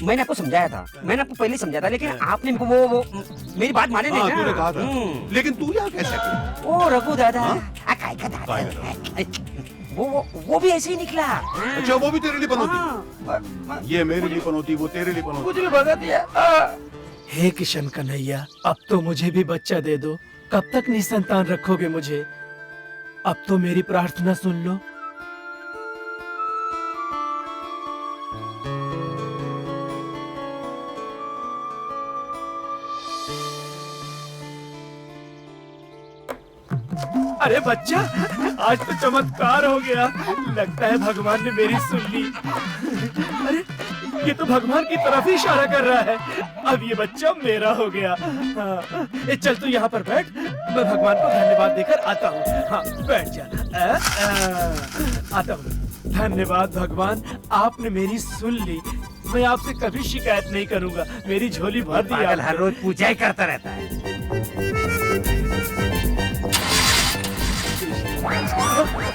मैंने आपको समझाया था, मैंने आपको पहले समझाया था, लेकिन आपने वो मेरी बात माने नहीं ना। तूने कहा था, लेकिन तू यहाँ कैसे? ओ रघु दादा, काय का दादा, वो भी ऐसे ही निकला। अच्छा वो भी तेरे लिए पनौती? ये मेरे लिए पनौती, वो तेरे लिए पनौती। कुछ भी बता दिया। हे किशन कन्हैया, अब तो मुझे भी बच्चा दे दो। कब तक निसंतान रखोगे मुझे? अब तो मेरी प्रार्थना सुन लो। अरे बच्चा, आज तो चमत्कार हो गया। लगता है भगवान ने मेरी सुन ली। अरे ये तो भगवान की तरफ ही इशारा कर रहा है। अब ये बच्चा मेरा हो गया। हाँ, चल तू यहाँ पर बैठ, मैं भगवान को धन्यवाद देकर आता हूँ। हाँ बैठ जा। आता हूँ। धन्यवाद भगवान, आपने मेरी सुन ली। मैं आपसे कभी शिकायत नहीं करूँगा। मेरी झोली भर दी। हर रोज पूजा ही करता रहता है।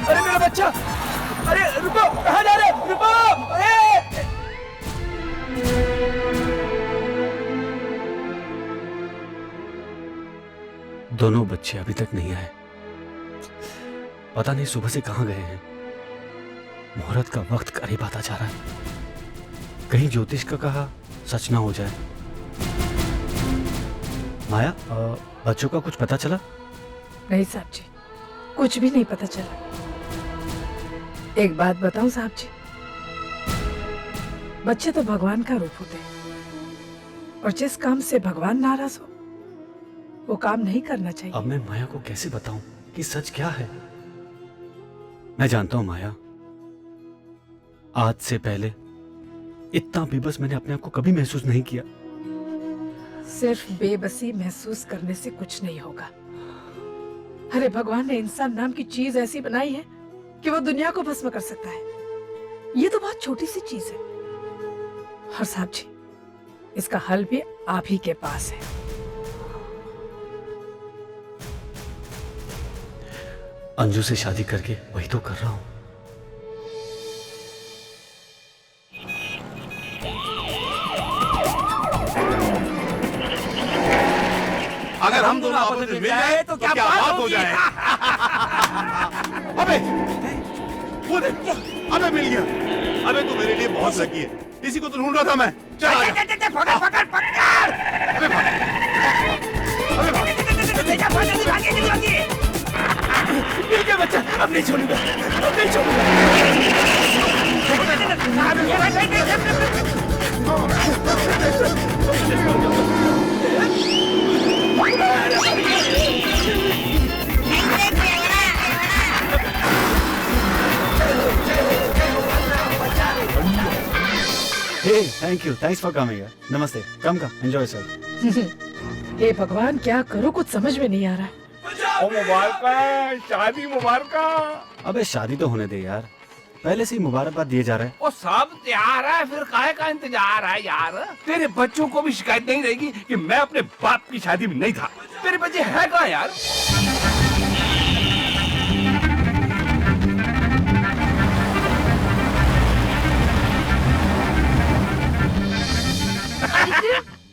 अरे मेरा बच्चा, अरे रुको, कहाँ जा रहे? रुको, दोनों बच्चे अभी तक नहीं आए। पता नहीं सुबह से कहाँ गए हैं। मुहूर्त का वक्त करीब आता जा रहा है। कहीं ज्योतिष का कहा सच ना हो जाए। माया, बच्चों का कुछ पता चला? नहीं साहब जी, कुछ भी नहीं पता चला। एक बात बताऊं साहब जी, बच्चे तो भगवान का रूप होते हैं और जिस काम से भगवान नाराज हो वो काम नहीं करना चाहिए। अब मैं माया को कैसे बताऊं कि सच क्या है? मैं जानता हूं माया, आज से पहले इतना बेबस मैंने अपने आप को कभी महसूस नहीं किया। सिर्फ बेबसी महसूस करने से कुछ नहीं होगा। अरे भगवान ने इंसान नाम की चीज ऐसी बनाई है कि वो दुनिया को भस्म कर सकता है। ये तो बहुत छोटी सी चीज है। और साहब जी, इसका हल भी आप ही के पास है। अंजू से शादी करके वही तो कर रहा हूं। अगर हम दोनों आपस में मिल जाए तो क्या बात हो जाए। अबे वो देख, अबे मिल गया। अबे तू मेरे लिए बहुत लकी है, इसी को तो ढूंढ रहा था मैं। चल पकड़। अबे भाग, अबे भाग। मिल गया बच्चा, अब नहीं छोड़ूंगा, अब नहीं छोड़ूंगा। Hey, thank you. Thanks for coming. नमस्ते. Come, enjoy yourself. हे भगवान, क्या करूं, कुछ समझ में नहीं आ रहा है। मुबारक, शादी मुबारक। अबे शादी तो होने दे यार, पहले से ही मुबारकबाद दिए जा रहे हैं। वो सब तैयार है, फिर काहे का इंतजार है यार? तेरे बच्चों को भी शिकायत नहीं रहेगी कि मैं अपने बाप की शादी में नहीं था। तेरे बच्चे है कहाँ यार?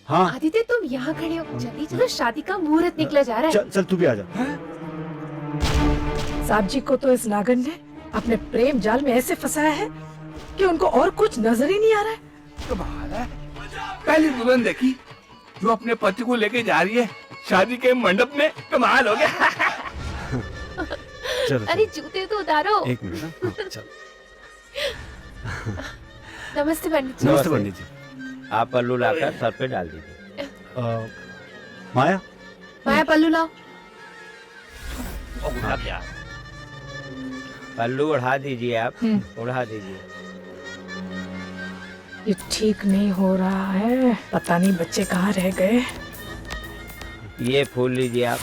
हाँ आदित्य, तुम यहाँ खड़े हो, जल्दी चलो, शादी का मुहूर्त निकला जा रहा है। चल तू भी आ जा। साहब जी को तो इस नागन ने अपने प्रेम जाल में ऐसे फंसाया है कि उनको और कुछ नजर ही नहीं आ रहा है। कमाल है, पहली दुल्हन देखी जो अपने पति को लेके जा रही है शादी के मंडप में। कमाल हो गया। चलो, अरे जूते तो उतारो। एक मिनट। हाँ, चलो। नमस्ते पंडित जी। नमस्ते पंडित जी। आप पल्लू लाकर सर पे डाल दीजिए। माया माया पल्लू लाओ। क्या पल्लू उड़ा दीजिए आप, उड़ा दीजिए। ये ठीक नहीं हो रहा है, पता नहीं बच्चे कहाँ रह गए। ये फूल लीजिए आप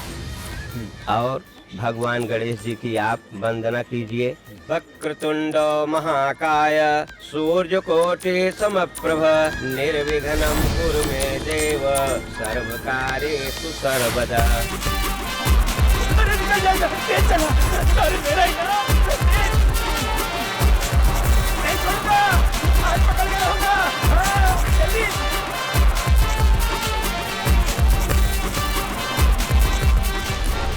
और भगवान गणेश जी की आप वंदना कीजिए। वक्रतुंड महाकाय सूर्यकोटि समप्रभ निर्विघ्नं कुरु मे देव सर्वकार्येषु सर्वदा।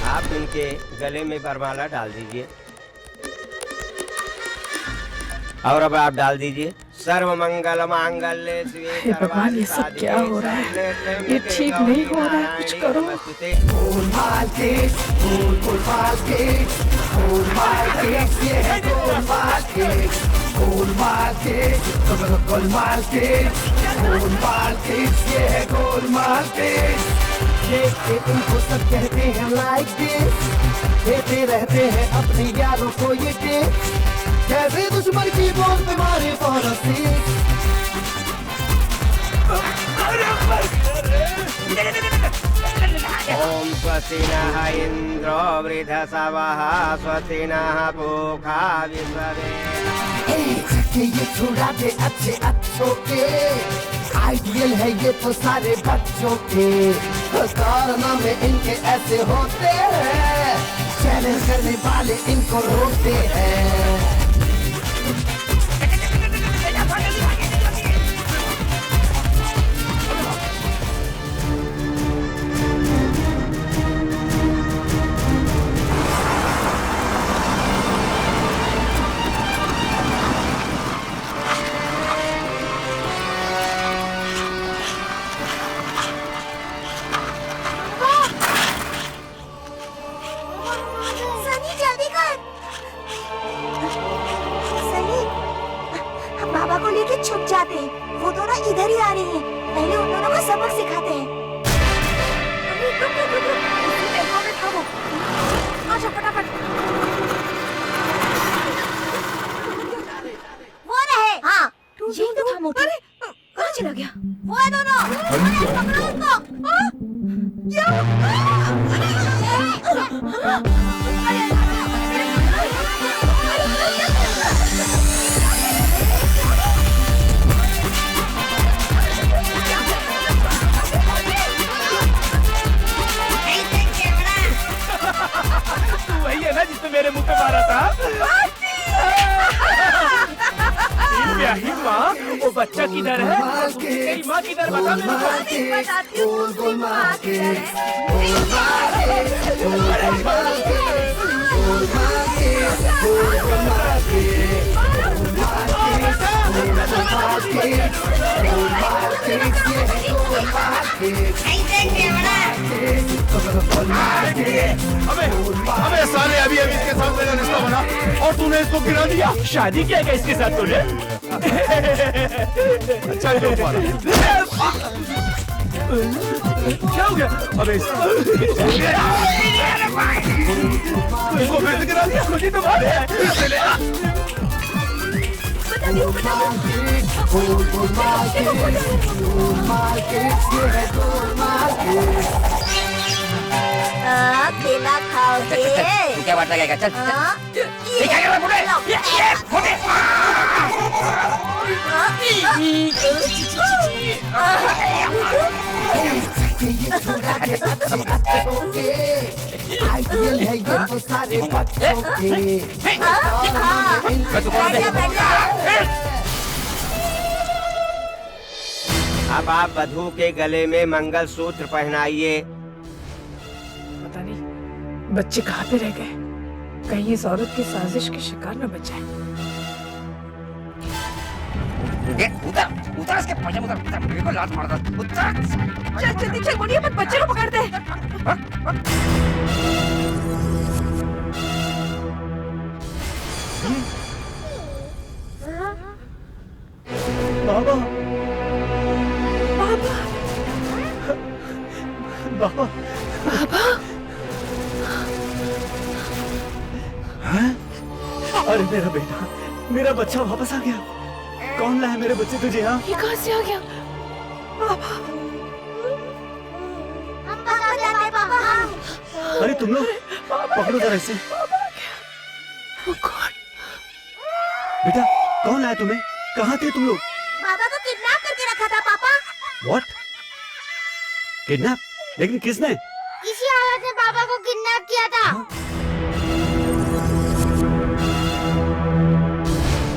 आप इनके गले में वरमाला डाल दीजिए और अब आप डाल दीजिए सर्व मंगल मांगल्ये शिवे। हे भगवान, ये सब क्या हो रहा है? ये ठीक नहीं हो रहा है, कुछ करो। Golmaal kids, Golmaal kids, Golmaal kids, ये है Golmaal kids, Golmaal kids, Golmaal kids, Golmaal kids, ये है गोलमाल किड्स। देखते इनको सब कहते हैं लाइक दिस, देते रहते हैं अपने यारों को ये टिप्स, कैसे दुश्मन की बोल पे मारे पड़ोसी। ओम स्वस्ति नः इंद्रो वृधसवः स्वस्ति नः पूषा विश्ववेदाः। ये छुड़ा दे अच्छे अच्छों के, आइडियल है ये तो सारे बच्चों के, कारनामे इनके ऐसे होते हैं, चैलेंज करने वाले इनको रोकते हैं। सनी जल्दी कर। सनी, हम बाबा को लेके छुप जाते हैं, वो दोनों इधर ही आ रहे हैं, पहले उन दोनों को सबक सिखाते हैं। आजा फटाफट। वो रहे। हाँ, यही तो था मोटू। कहाँ चला गया? वो है दोनों। पकड़ो उनको। वही है ना जिसने मेरे मुंह पे मारा था? ब्याही माँ, वो बच्चा किधर है? तेरी माँ किधर बता मेरे को। अबे साले, अभी अभी इसके साथ मेरा रिश्ता बना और तूने इसको गिरा दिया। शादी क्या है इसके साथ तूने? अच्छा जो क्या हो गया? अबे इसको फिर से गिरा दिया। मुझे तो मार है। केला खाओगे? क्या बात लगेगा? चल ये क्या कर रहा आइडियल है ये तो सारे बच्चों के। अब आप वधू के गले में मंगल सूत्र पहनाइए। पता नहीं बच्चे कहाँ पे रह गए, कहीं इस औरत की साजिश के शिकार न बच जाए। उतर उतर इसके पजामे उतर, मेरे को लात मार दो। उतर चल जल्दी चल, बोलिए मत, बच्चे को पकड़ दे। अरे मेरा बेटा, मेरा बच्चा वापस आ गया। कौन लाया मेरे बच्चे तुझे यहाँ? ये कहाँ से आ गया? अरे तुम लोग पकड़ो जरा इसे। बेटा कौन लाया तुम्हें? कहाँ थे तुम लोग? बाबा को किडनैप करके रखा था पापा। व्हाट? किडनैप? लेकिन किसने? किसी औरत ने पापा को किडनैप किया था।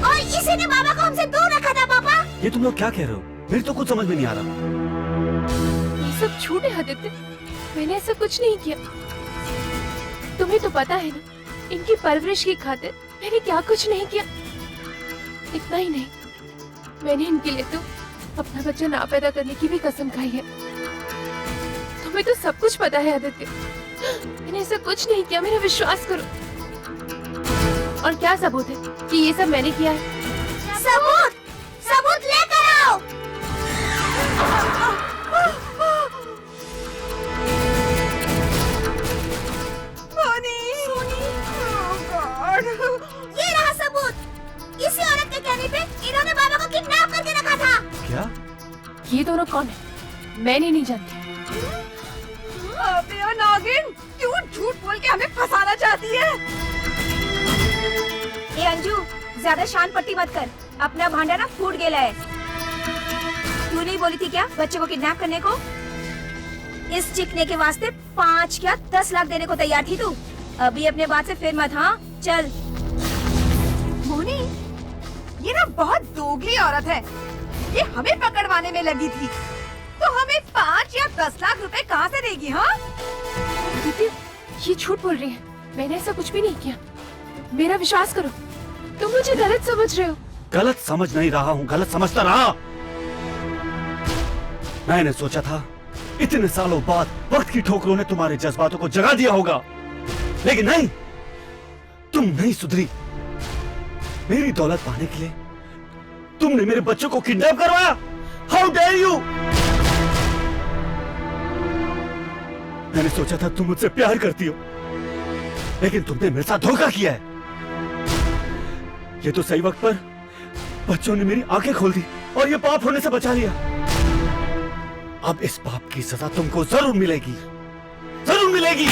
और इसी ने बाबा को हमसे दूर रखा था पापा। ये तुम लोग क्या कह रहे हो? मेरे तो कुछ समझ में नहीं आ रहा। ये सब झूठ है आदित्य, मैंने ऐसा कुछ नहीं किया। तुम्हें तो पता है ना, इनकी परवरिश की खातिर मैंने क्या कुछ नहीं किया। इतना ही नहीं, मैंने इनके लिए तो अपना बच्चा ना पैदा करने की भी कसम खाई है। तुम्हें तो सब कुछ पता है आदित्य, मैंने ऐसा कुछ नहीं किया, मेरा विश्वास करो। और क्या सबूत है कि ये सब मैंने किया है? सबूत, सबूत लेकर आओ। ये रहा सबूत। इसी औरत के कहने पे इन्होंने बाबा को किडनैप करके रखा था। क्या? ये दोनों कौन है? मैंने नहीं जानती। अबे ओ नागिन, क्यों झूठ बोल के हमें फंसाना चाहती है? ए अंजू, ज्यादा शान पट्टी मत कर, अपना भांडा ना फूट गया है। तू नहीं बोली थी क्या बच्चे को किडनैप करने को? इस चिकने के वास्ते 5 क्या 10 लाख देने को तैयार थी तू। अभी अपने बात से फिर मत। हाँ चल। मोनी, ये ना बहुत दोगली औरत है। ये हमें पकड़वाने में लगी थी, तो हमें 5 या 10 लाख रुपए कहाँ से देगी? हाँ दीदी, ये झूठ बोल रही है, मैंने ऐसा कुछ भी नहीं किया। मेरा विश्वास करो, तुम मुझे गलत समझ रहे हो। गलत समझ नहीं रहा हूँ, गलत समझता रहा। मैंने सोचा था इतने सालों बाद वक्त की ठोकरों ने तुम्हारे जज्बातों को जगा दिया होगा, लेकिन नहीं, तुम नहीं सुधरी। मेरी दौलत पाने के लिए तुमने मेरे बच्चों को किडनैप करवाया। How dare you! मैंने सोचा था तुम मुझसे प्यार करती हो, लेकिन तुमने मेरे साथ धोखा किया है। ये तो सही वक्त पर बच्चों ने मेरी आंखें खोल दी और ये पाप होने से बचा लिया। अब इस पाप की सजा तुमको जरूर मिलेगी, जरूर मिलेगी।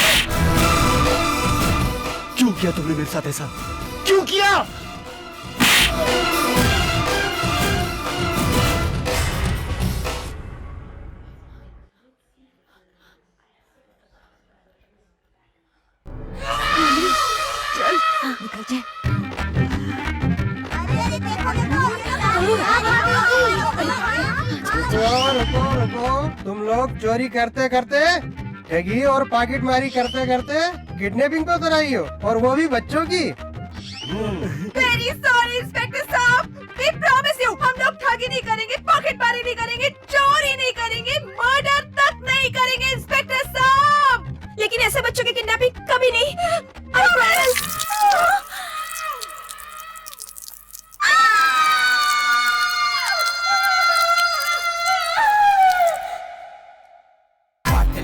क्यों किया तुमने मेरे साथ ऐसा? क्यों किया? चल निकल जाए। रुको, तुम लोग चोरी करते करते, ठगी और पॉकेटमारी करते करते किडनैपिंग तो कराई हो, और वो भी बच्चों की। Very sorry, इंस्पेक्टर साहब। We promise you, हम लोग ठगी नहीं करेंगे, पॉकेटमारी नहीं करेंगे, चोरी नहीं करेंगे, मर्डर तक नहीं करेंगे इंस्पेक्टर साहब। लेकिन ऐसे बच्चों की किडनैपिंग कभी नहीं। I promise।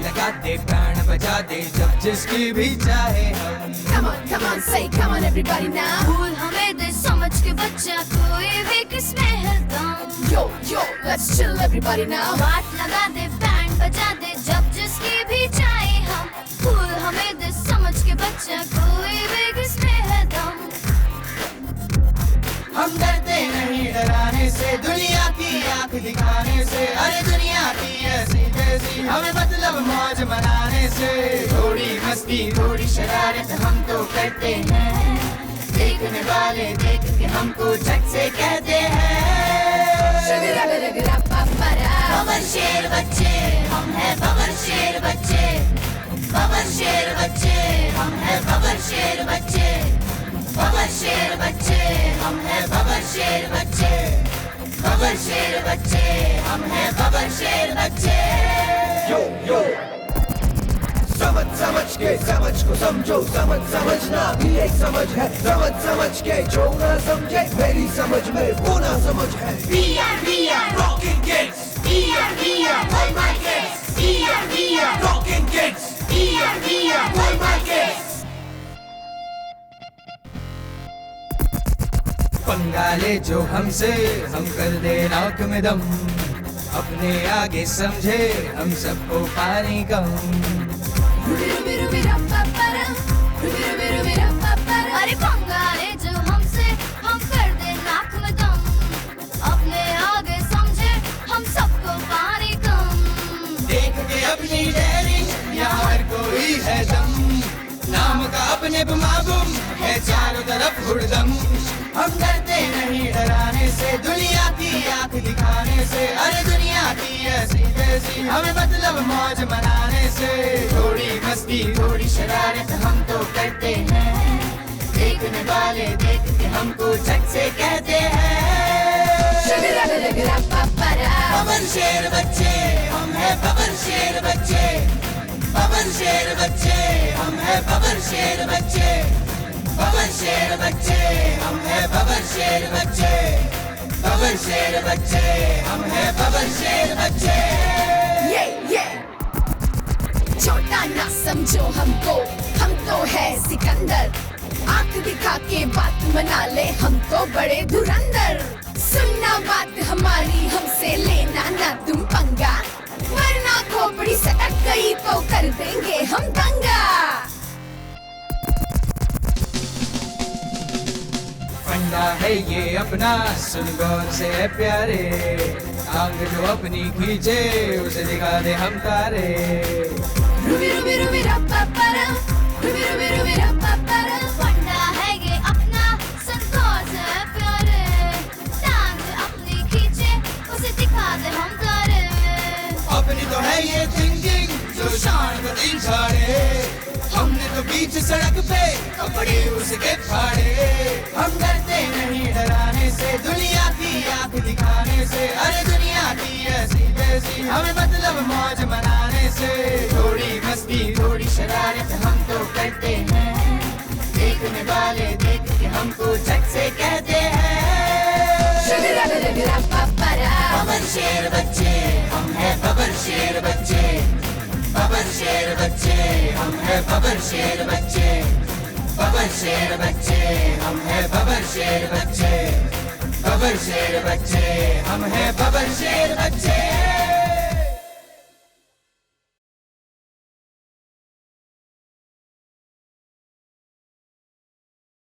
लगा दे, प्राण बजा दे, जब जिसकी भी चाहे हम। Come on, say come on everybody now। भूल हमें दे समझ के बच्चा, कोई भी किसमें है दम। Yo, let's chill everybody now। बात लगा दे, बैंड बजा दे, जब जिसकी भी चाहे हम। भूल हमें दे समझ के बच्चा, कोई भी किसमें है दम। हम डरते नहीं डराने से, दुनिया की आंख दिखाने से। अरे दुनिया की ऐसी जैसी हमें मतलब मौज मनाने से। थोड़ी मस्ती थोड़ी शरारत हम तो करते हैं, देखने वाले देख के हमको झट से कहते हैं। बबर शेर बच्चे, हम हैं बबर शेर बच्चे। बबर शेर बच्चे, हम हैं बबर शेर बच्चे। बबर शेर बच्चे, हम हैं बबर शेर बच्चे। बबर शेर बच्चे, हम हैं बबर शेर बच्चे। यो समझ समझ के समझ को समझो, समझ समझना भी एक समझ है। समझ समझ के जो ना समझे, मेरी समझ में वो ना समझ है। Rocking kids, hold my kids। Rocking kids, hold my kids। पंगा ले जो हमसे हम कर दे नाक में दम, अपने आगे समझे हम सबको पानी कम। अरे पंगा ले जो हमसे हम कर दे नाक में दम, अपने आगे समझे हम सबको पानी कम। देख के अपनी डेयरिंग यहाँ हर कोई है दम, नाम का अपने बुमाबुम है चारों तरफ हुड़दम। हम डरते नहीं डराने से, दुनिया की आंख दिखाने से, अरे दुनिया की ऐसी तैसी हमें मतलब मौज मनाने से। थोड़ी मस्ती थोड़ी शरारत हम तो करते हैं, देखने वाले देख के हमको झट से कहते हैं पवन शेर बच्चे हम है, पवन शेर बच्चे, पवन शेर बच्चे हम है, पवन शेर बच्चे, पवन शेर बच्चे हम है, पवन शेर बच्चे, पवन शेर बच्चे हम है, पवन शेर बच्चे। ये छोटा ना समझो हमको, हम तो है सिकंदर, आंख दिखा के बात मना ले हम तो बड़े धुरंधर। सुनना बात हमारी हमसे लेना ना तुम पंगा, वरना खोपड़ी सटक गई तो कर देंगे हम दंगा। फंडा है ये अपना सुन गौर से है प्यारे, आंख जो अपनी खींचे उसे दिखा दे हम तारे। रूबी रूबी रूबी रप्पा परा, रूबी रूबी रूबी रप्पा परा। फंडा है ये अपना सुन गौर से है प्यारे, टांग अपनी खींचे उसे दिखा दे हम तारे। अपनी तो है ये थिंकिंग जो शान को दिन झाड़े, हमने तो बीच सड़क पे कपड़े उसके फाड़े। हम डरते नहीं डराने से, दुनिया की आंख दिखाने से, अरे दुनिया की ऐसी तैसी हमें मतलब मौज मनाने से। थोड़ी मस्ती थोड़ी शरारत हम तो करते हैं, देखने वाले देख के हमको झट से कहते हैं पवन शेर बच्चे हम है, पवन शेर बच्चे, पवन शेर बच्चे हम है, पवन शेर बच्चे, पवन शेर बच्चे हम है, पवन शेर बच्चे, पवन शेर बच्चे हम है, पवन शेर बच्चे।